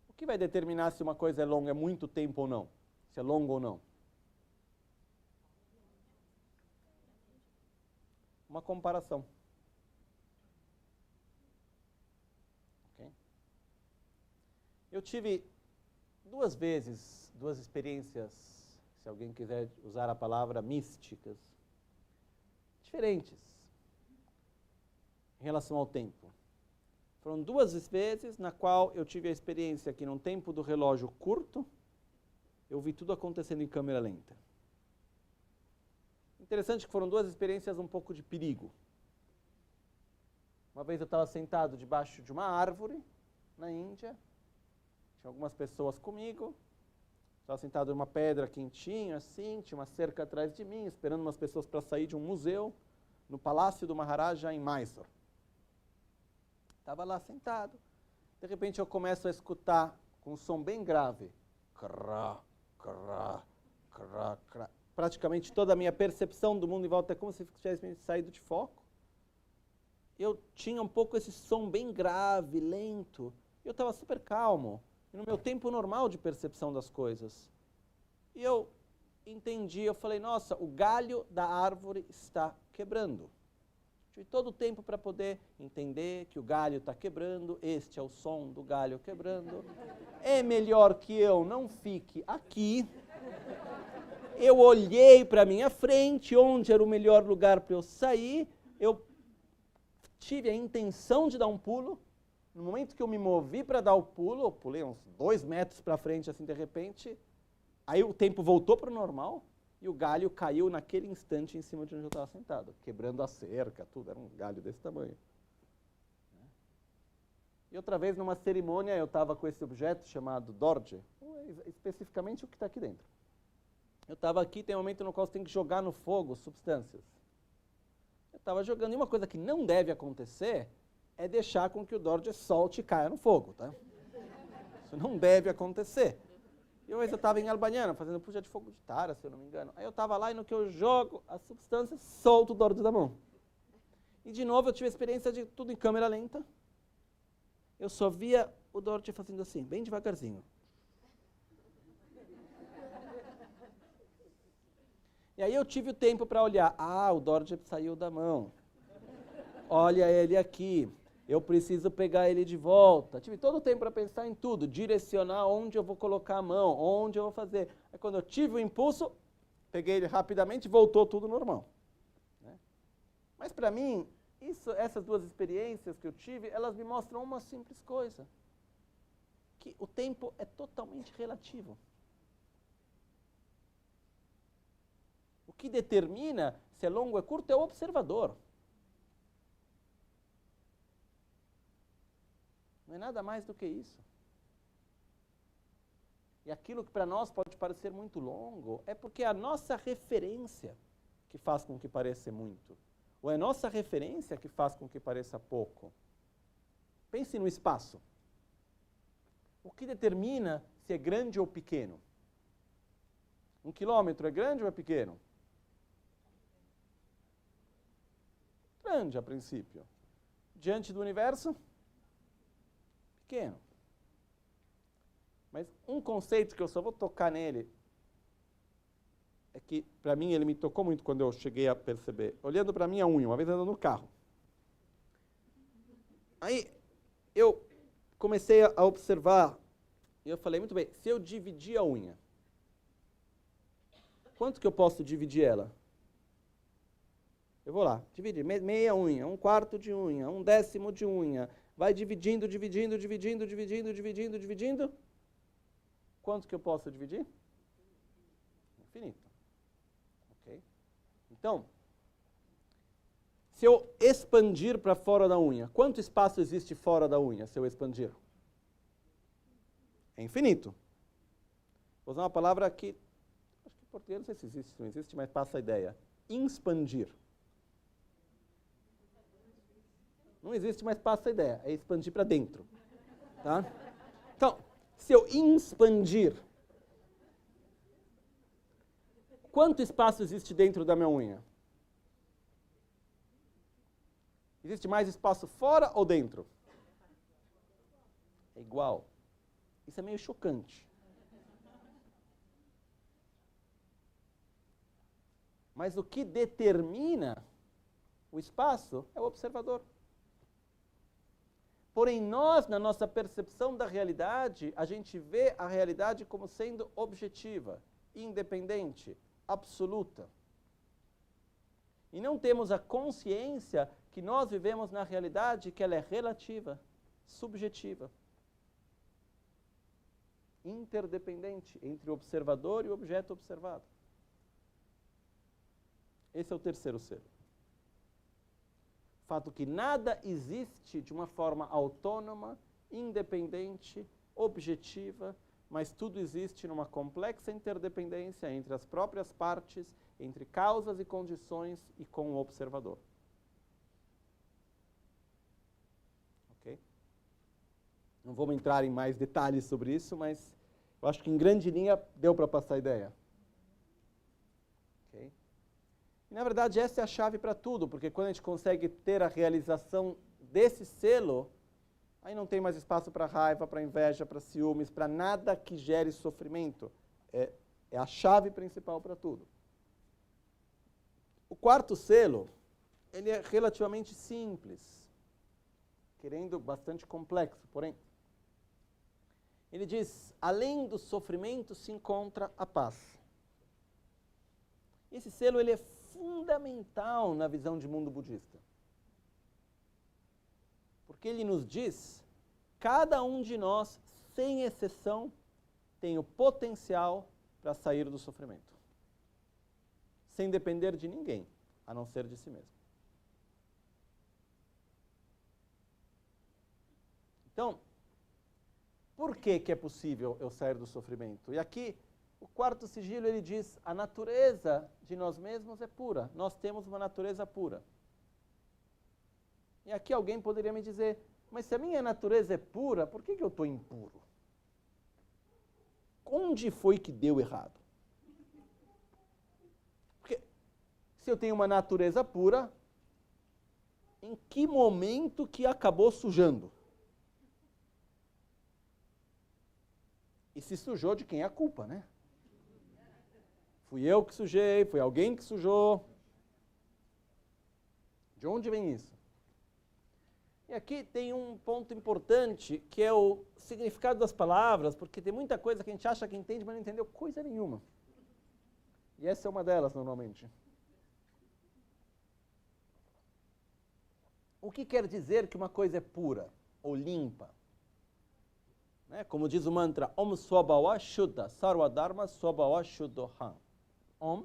O que vai determinar se uma coisa é longa, é muito tempo ou não? Se é longo ou não? Uma comparação. Okay? Eu tive duas experiências, se alguém quiser usar a palavra místicas, diferentes em relação ao tempo. Foram duas vezes na qual eu tive a experiência que num tempo do relógio curto, eu vi tudo acontecendo em câmera lenta. Interessante que foram duas experiências um pouco de perigo. Uma vez eu estava sentado debaixo de uma árvore, na Índia, tinha algumas pessoas comigo, estava sentado em uma pedra quentinha, assim, tinha uma cerca atrás de mim, esperando umas pessoas para sair de um museu, no Palácio do Maharaja, em Mysore. Estava lá sentado, de repente eu começo a escutar, com um som bem grave, crá, crá, crá, crá. Praticamente toda a minha percepção do mundo em volta é como se tivesse saído de foco. Eu tinha um pouco esse som bem grave, lento, eu estava super calmo, no meu tempo normal de percepção das coisas. E eu entendi, eu falei, nossa, o galho da árvore está quebrando. Tive todo o tempo para poder entender que o galho está quebrando, este é o som do galho quebrando. É melhor que eu não fique aqui. Eu olhei para a minha frente, onde era o melhor lugar para eu sair. Eu tive a intenção de dar um pulo. No momento que eu me movi para dar o pulo, eu pulei uns 2 metros para frente, assim, de repente. Aí o tempo voltou para o normal e o galho caiu naquele instante em cima de onde eu estava sentado, quebrando a cerca, tudo. Era um galho desse tamanho. E outra vez, numa cerimônia, eu estava com esse objeto chamado Dorje, especificamente o que está aqui dentro. Eu estava aqui, tem um momento no qual você tem que jogar no fogo substâncias. Eu estava jogando, e uma coisa que não deve acontecer é deixar com que o Dorje solte e caia no fogo, tá? Isso não deve acontecer. E uma vez eu estava em Albaniana, fazendo puja de fogo de tara, se eu não me engano. Aí eu estava lá e no que eu jogo as substâncias, solto o Dorje da mão. E de novo eu tive a experiência de tudo em câmera lenta. Eu só via o Dorje fazendo assim, bem devagarzinho. E aí eu tive o tempo para olhar. Ah, o Dorje saiu da mão. Olha ele aqui. Eu preciso pegar ele de volta. Tive todo o tempo para pensar em tudo, direcionar onde eu vou colocar a mão, onde eu vou fazer. Aí quando eu tive o impulso, peguei ele rapidamente e voltou tudo normal. Mas para mim, essas duas experiências que eu tive, elas me mostram uma simples coisa. Que o tempo é totalmente relativo. O que determina se é longo ou é curto é o observador. Não é nada mais do que isso. E aquilo que para nós pode parecer muito longo é porque é a nossa referência que faz com que pareça muito. Ou é a nossa referência que faz com que pareça pouco. Pense no espaço. O que determina se é grande ou pequeno? 1 quilômetro é grande ou é pequeno? Grande, a princípio. Diante do universo? Pequeno. Mas um conceito que eu só vou tocar nele é que, para mim, ele me tocou muito quando eu cheguei a perceber. Olhando para a minha unha, uma vez andando no carro. Aí, eu comecei a observar, e eu falei, muito bem, se eu dividir a unha, quanto que eu posso dividir ela? Eu vou lá, dividir, meia unha, 1/4 de unha, 1/10 de unha, vai dividindo, dividindo, dividindo, dividindo, dividindo, dividindo. Quanto que eu posso dividir? Infinito. Ok? Então, Se eu expandir para fora da unha, quanto espaço existe fora da unha se eu expandir? É infinito. Vou usar uma palavra que, acho que em português não sei se existe, não existe, mas passa a ideia. Expandir. Não existe, mas passa a ideia. É expandir para dentro. Tá? Então, se eu expandir, quanto espaço existe dentro da minha unha? Existe mais espaço fora ou dentro? É igual. Isso é meio chocante. Mas o que determina o espaço é o observador. Porém, nós, na nossa percepção da realidade, a gente vê a realidade como sendo objetiva, independente, absoluta. E não temos a consciência que nós vivemos na realidade que ela é relativa, subjetiva, interdependente entre o observador e o objeto observado. Esse é o terceiro selo. O fato que nada existe de uma forma autônoma, independente, objetiva, mas tudo existe numa complexa interdependência entre as próprias partes, entre causas e condições e com o observador. Ok? Não vamos entrar em mais detalhes sobre isso, mas eu acho que em grande linha deu para passar a ideia. Ok? E, na verdade, essa é a chave para tudo, porque quando a gente consegue ter a realização desse selo, aí não tem mais espaço para raiva, para inveja, para ciúmes, para nada que gere sofrimento. É a chave principal para tudo. O quarto selo, ele é relativamente simples, querendo bastante complexo, porém, ele diz, além do sofrimento se encontra a paz. Esse selo ele é fundamental na visão de mundo budista. Porque ele nos diz, cada um de nós, sem exceção, tem o potencial para sair do sofrimento. Sem depender de ninguém, a não ser de si mesmo. Então, por que é possível eu sair do sofrimento? E aqui, o quarto sigilo, ele diz, a natureza de nós mesmos é pura. Nós temos uma natureza pura. E aqui alguém poderia me dizer, mas se a minha natureza é pura, por que eu estou impuro? Onde foi que deu errado? Porque se eu tenho uma natureza pura, em que momento que acabou sujando? E se sujou, de quem é a culpa, né? Fui eu que sujei, foi alguém que sujou. De onde vem isso? E aqui tem um ponto importante, que é o significado das palavras, porque tem muita coisa que a gente acha que entende, mas não entendeu coisa nenhuma. E essa é uma delas, normalmente. O que quer dizer que uma coisa é pura ou limpa? Né? Como diz o mantra, Om Swabhava Shuddha, Sarva Dharma Swabhava Shuddhoham. Om,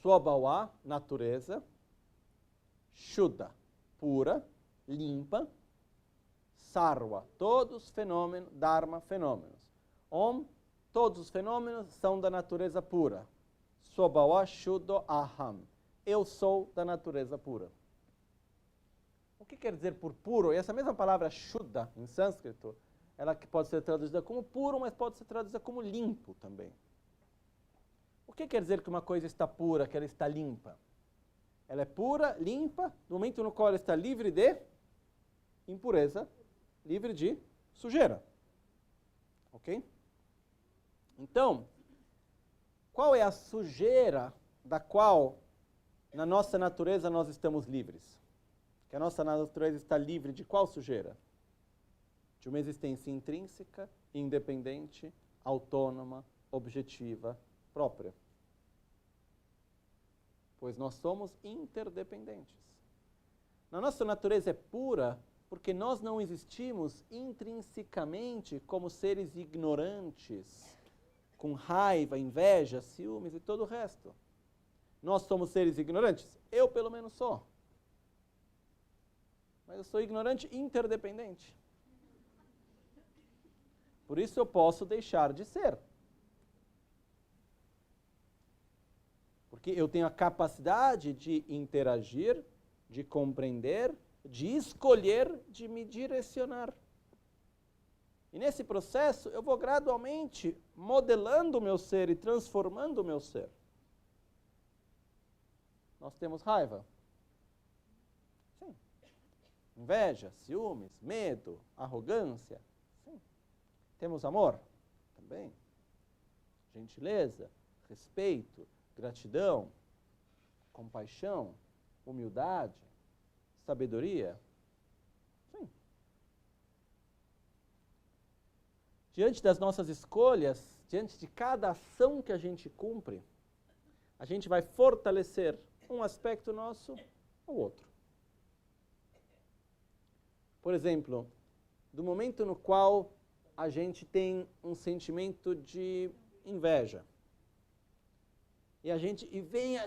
Swabhava, natureza, Shuddha, pura, limpa, Sarva, todos fenômenos, Dharma, fenômenos. Om, todos os fenômenos são da natureza pura. Swabhava Shuddhoham, eu sou da natureza pura. O que quer dizer por puro? E essa mesma palavra Shuddha, em sânscrito, ela que pode ser traduzida como puro, mas pode ser traduzida como limpo também. O que quer dizer que uma coisa está pura, que ela está limpa? Ela é pura, limpa, no momento no qual ela está livre de impureza, livre de sujeira. Ok? Então, qual é a sujeira da qual, na nossa natureza, nós estamos livres? Que a nossa natureza está livre de qual sujeira? De uma existência intrínseca, independente, autônoma, objetiva, própria. Pois nós somos interdependentes. A nossa natureza é pura porque nós não existimos intrinsecamente como seres ignorantes, com raiva, inveja, ciúmes e todo o resto. nós somos seres ignorantes? Eu, pelo menos, sou. Mas eu sou ignorante interdependente. Por isso eu posso deixar de ser. Porque eu tenho a capacidade de interagir, de compreender, de escolher, de me direcionar. E nesse processo eu vou gradualmente modelando o meu ser e transformando o meu ser. Nós temos raiva. Sim. Inveja, ciúmes, medo, arrogância. Sim. Temos amor? Também. Gentileza, respeito, gratidão, compaixão, humildade, sabedoria. Sim. Diante das nossas escolhas, diante de cada ação que a gente cumpre, a gente vai fortalecer um aspecto nosso ou outro. Por exemplo, do momento no qual a gente tem um sentimento de inveja,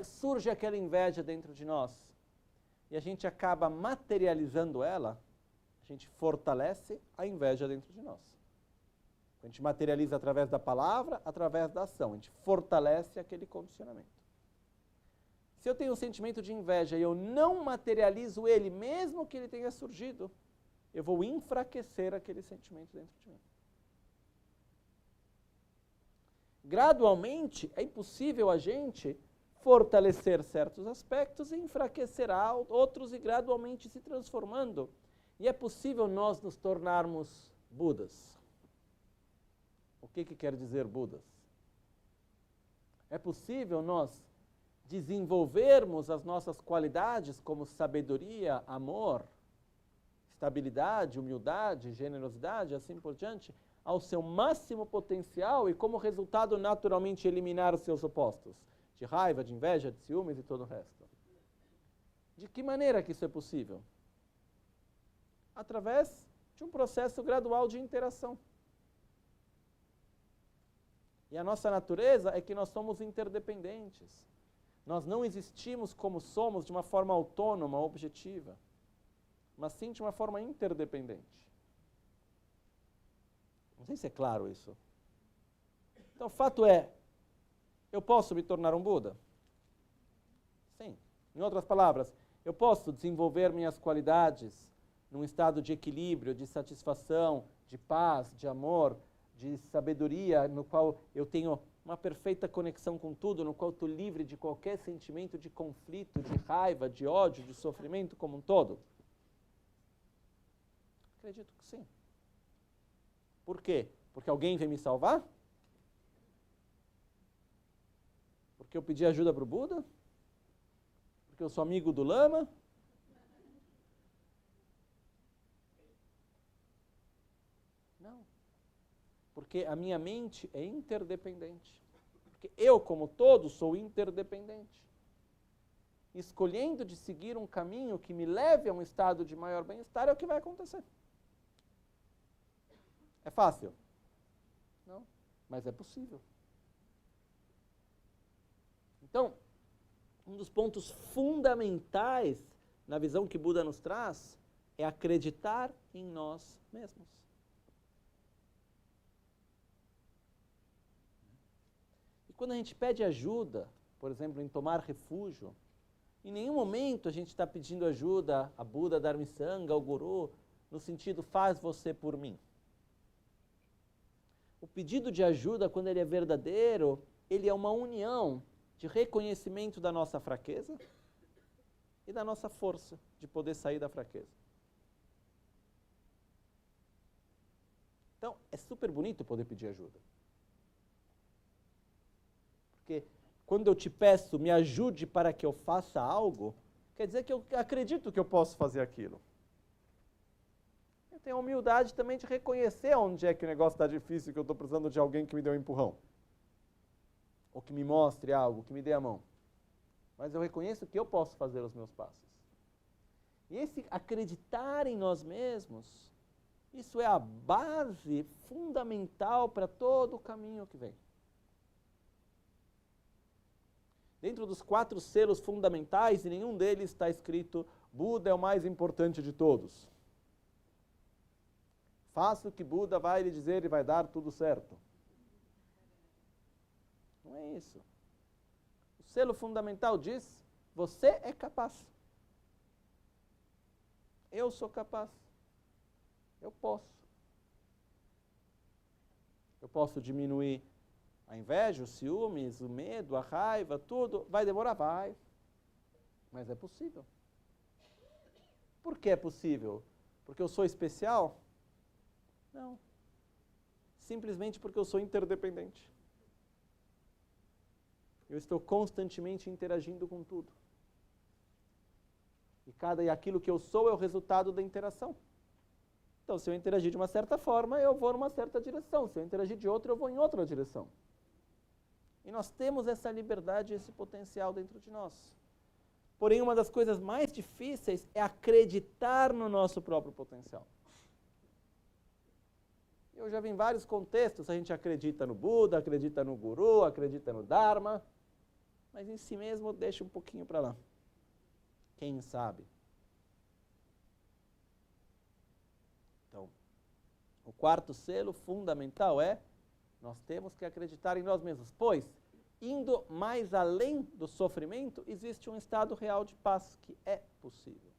surge aquela inveja dentro de nós, e a gente acaba materializando ela, a gente fortalece a inveja dentro de nós. A gente materializa através da palavra, através da ação, a gente fortalece aquele condicionamento. Se eu tenho um sentimento de inveja e eu não materializo ele, mesmo que ele tenha surgido, eu vou enfraquecer aquele sentimento dentro de mim. Gradualmente, é impossível a gente fortalecer certos aspectos e enfraquecer outros e gradualmente se transformando. E é possível nós nos tornarmos Budas. O que quer dizer Budas? É possível nós desenvolvermos as nossas qualidades como sabedoria, amor, estabilidade, humildade, generosidade, assim por diante, ao seu máximo potencial e como resultado naturalmente eliminar os seus opostos, de raiva, de inveja, de ciúmes e todo o resto. De que maneira que isso é possível? Através de um processo gradual de interação. E a nossa natureza é que nós somos interdependentes. Nós não existimos como somos de uma forma autônoma, objetiva, mas sim de uma forma interdependente. Não sei se é claro isso. Então, o fato é, eu posso me tornar um Buda? Sim. Em outras palavras, eu posso desenvolver minhas qualidades num estado de equilíbrio, de satisfação, de paz, de amor, de sabedoria, no qual eu tenho uma perfeita conexão com tudo, no qual estou livre de qualquer sentimento de conflito, de raiva, de ódio, de sofrimento como um todo? Acredito que sim. Por quê? Porque alguém veio me salvar? Porque eu pedi ajuda para o Buda? Porque eu sou amigo do Lama? Não. Porque a minha mente é interdependente. Porque eu, como todo, sou interdependente. Escolhendo de seguir um caminho que me leve a um estado de maior bem-estar é o que vai acontecer. É fácil? Não, mas é possível. Então, um dos pontos fundamentais na visão que Buda nos traz é acreditar em nós mesmos. E quando a gente pede ajuda, por exemplo, em tomar refúgio, em nenhum momento a gente está pedindo ajuda a Buda, Dharmisanga, ao Guru, no sentido, faz você por mim. O pedido de ajuda, quando ele é verdadeiro, ele é uma união de reconhecimento da nossa fraqueza e da nossa força de poder sair da fraqueza. Então, é super bonito poder pedir ajuda. Porque quando eu te peço, me ajude para que eu faça algo, quer dizer que eu acredito que eu posso fazer aquilo. Eu tenho a humildade também de reconhecer onde é que o negócio está difícil, que eu estou precisando de alguém que me dê um empurrão. Ou que me mostre algo, que me dê a mão. Mas eu reconheço que eu posso fazer os meus passos. E esse acreditar em nós mesmos, isso é a base fundamental para todo o caminho que vem. Dentro dos 4 selos fundamentais, em nenhum deles está escrito Buda é o mais importante de todos. Faça o que Buda vai lhe dizer e vai dar tudo certo. Não é isso. O selo fundamental diz, você é capaz. Eu sou capaz. Eu posso. Eu posso diminuir a inveja, os ciúmes, o medo, a raiva, tudo. Vai demorar? Vai. Mas é possível. Por que é possível? Porque eu sou especial? Não. Simplesmente porque eu sou interdependente. Eu estou constantemente interagindo com tudo. E aquilo que eu sou é o resultado da interação. Então, se eu interagir de uma certa forma, eu vou numa certa direção. Se eu interagir de outra, eu vou em outra direção. E nós temos essa liberdade, esse potencial dentro de nós. Porém, uma das coisas mais difíceis é acreditar no nosso próprio potencial. Eu já vi em vários contextos, a gente acredita no Buda, acredita no Guru, acredita no Dharma, mas em si mesmo deixa um pouquinho para lá. Quem sabe? Então, o 4º selo fundamental é, nós temos que acreditar em nós mesmos, pois, indo mais além do sofrimento, existe um estado real de paz que é possível.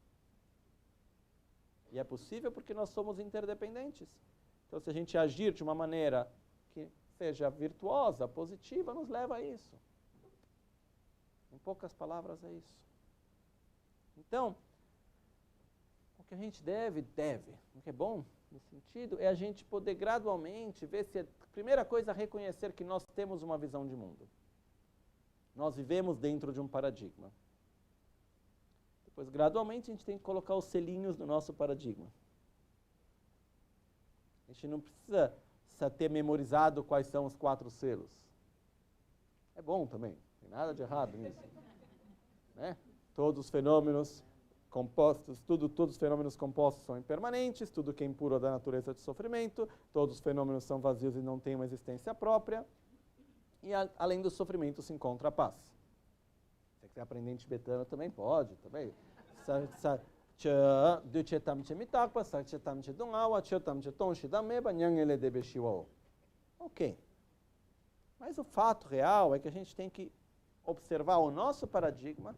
E é possível porque nós somos interdependentes. Então, se a gente agir de uma maneira que seja virtuosa, positiva, nos leva a isso. Em poucas palavras, é isso. Então, o que a gente deve, o que é bom nesse sentido, é a gente poder gradualmente ver se, a primeira coisa, reconhecer que nós temos uma visão de mundo. Nós vivemos dentro de um paradigma. Depois, gradualmente, a gente tem que colocar os selinhos no nosso paradigma. A gente não precisa ter memorizado quais são os 4 selos. É bom também, não tem nada de errado nisso. Né? Todos os fenômenos compostos, todos os fenômenos compostos são impermanentes, tudo que é impuro é da natureza de sofrimento, todos os fenômenos são vazios e não têm uma existência própria, e além do sofrimento se encontra a paz. Se você quiser aprender em tibetano também pode, também. Ok. Mas o fato real é que a gente tem que observar o nosso paradigma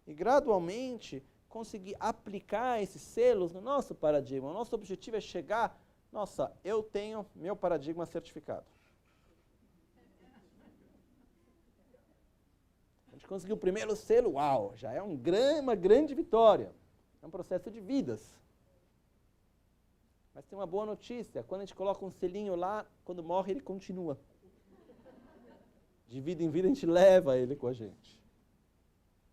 e gradualmente conseguir aplicar esses selos no nosso paradigma. O nosso objetivo é chegar, nossa, eu tenho meu paradigma certificado. A gente conseguiu o primeiro selo, uau, já é uma grande vitória. É um processo de vidas. Mas tem uma boa notícia, quando a gente coloca um selinho lá, quando morre ele continua. De vida em vida a gente leva ele com a gente.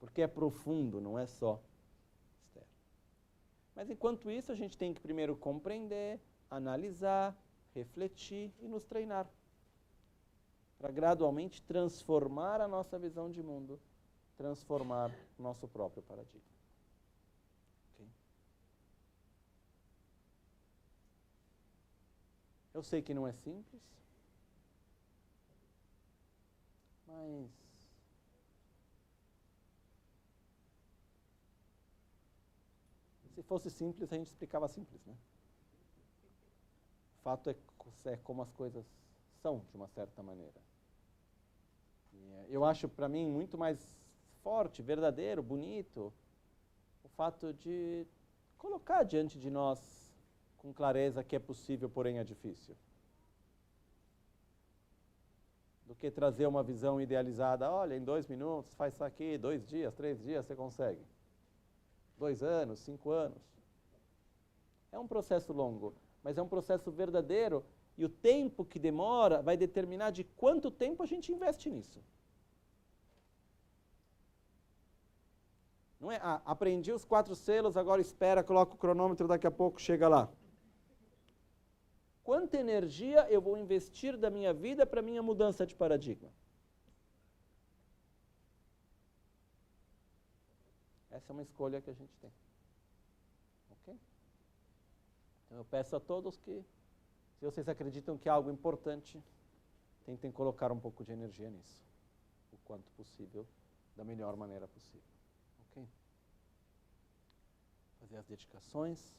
Porque é profundo, não é só externo. Mas enquanto isso, a gente tem que primeiro compreender, analisar, refletir e nos treinar. Para gradualmente transformar a nossa visão de mundo, transformar o nosso próprio paradigma. Okay? Eu sei que não é simples, mas se fosse simples, a gente explicava simples, né? O fato é como as coisas são, de uma certa maneira. Eu acho, para mim, muito mais forte, verdadeiro, bonito, o fato de colocar diante de nós com clareza que é possível, porém é difícil. Do que trazer uma visão idealizada, olha, em 2 minutos, faz isso aqui, 2 dias, 3 dias, você consegue. 2 anos, 5 anos. É um processo longo, mas é um processo verdadeiro e o tempo que demora vai determinar de quanto tempo a gente investe nisso. Não é, aprendi os 4 selos, agora espera, coloca o cronômetro, daqui a pouco chega lá. Quanta energia eu vou investir da minha vida para a minha mudança de paradigma? Essa é uma escolha que a gente tem. Ok? Então eu peço a todos que, se vocês acreditam que é algo importante, tentem colocar um pouco de energia nisso, o quanto possível, da melhor maneira possível. Ok? Fazer as dedicações.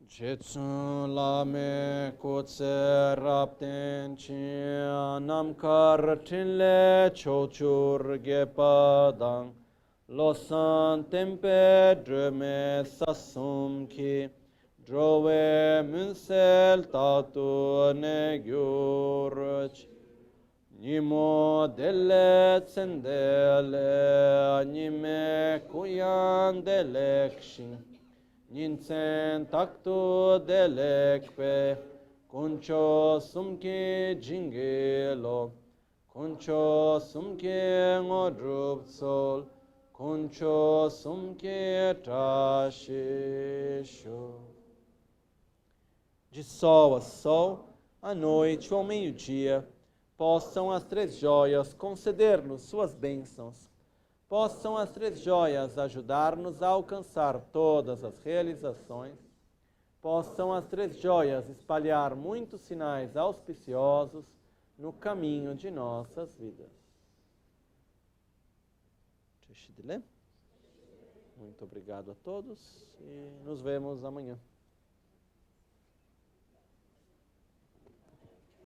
Jetsun lame kutse rapten chianam kartin le chochur gepadang losan tempe dreme sasum ki drove munsel tatu ne gyurch nimo delle tsendele nime kuyan delekshin Ninsen taktu delekpe, kuncho sumke jingelo, kuncho sumke ngodrupsol, kuncho sumke trashisho. De sol a sol, à noite ou ao meio-dia, possam as três joias conceder-nos suas bênçãos. Possam as três joias ajudar-nos a alcançar todas as realizações. Possam as três joias espalhar muitos sinais auspiciosos no caminho de nossas vidas. Muito obrigado a todos e nos vemos amanhã.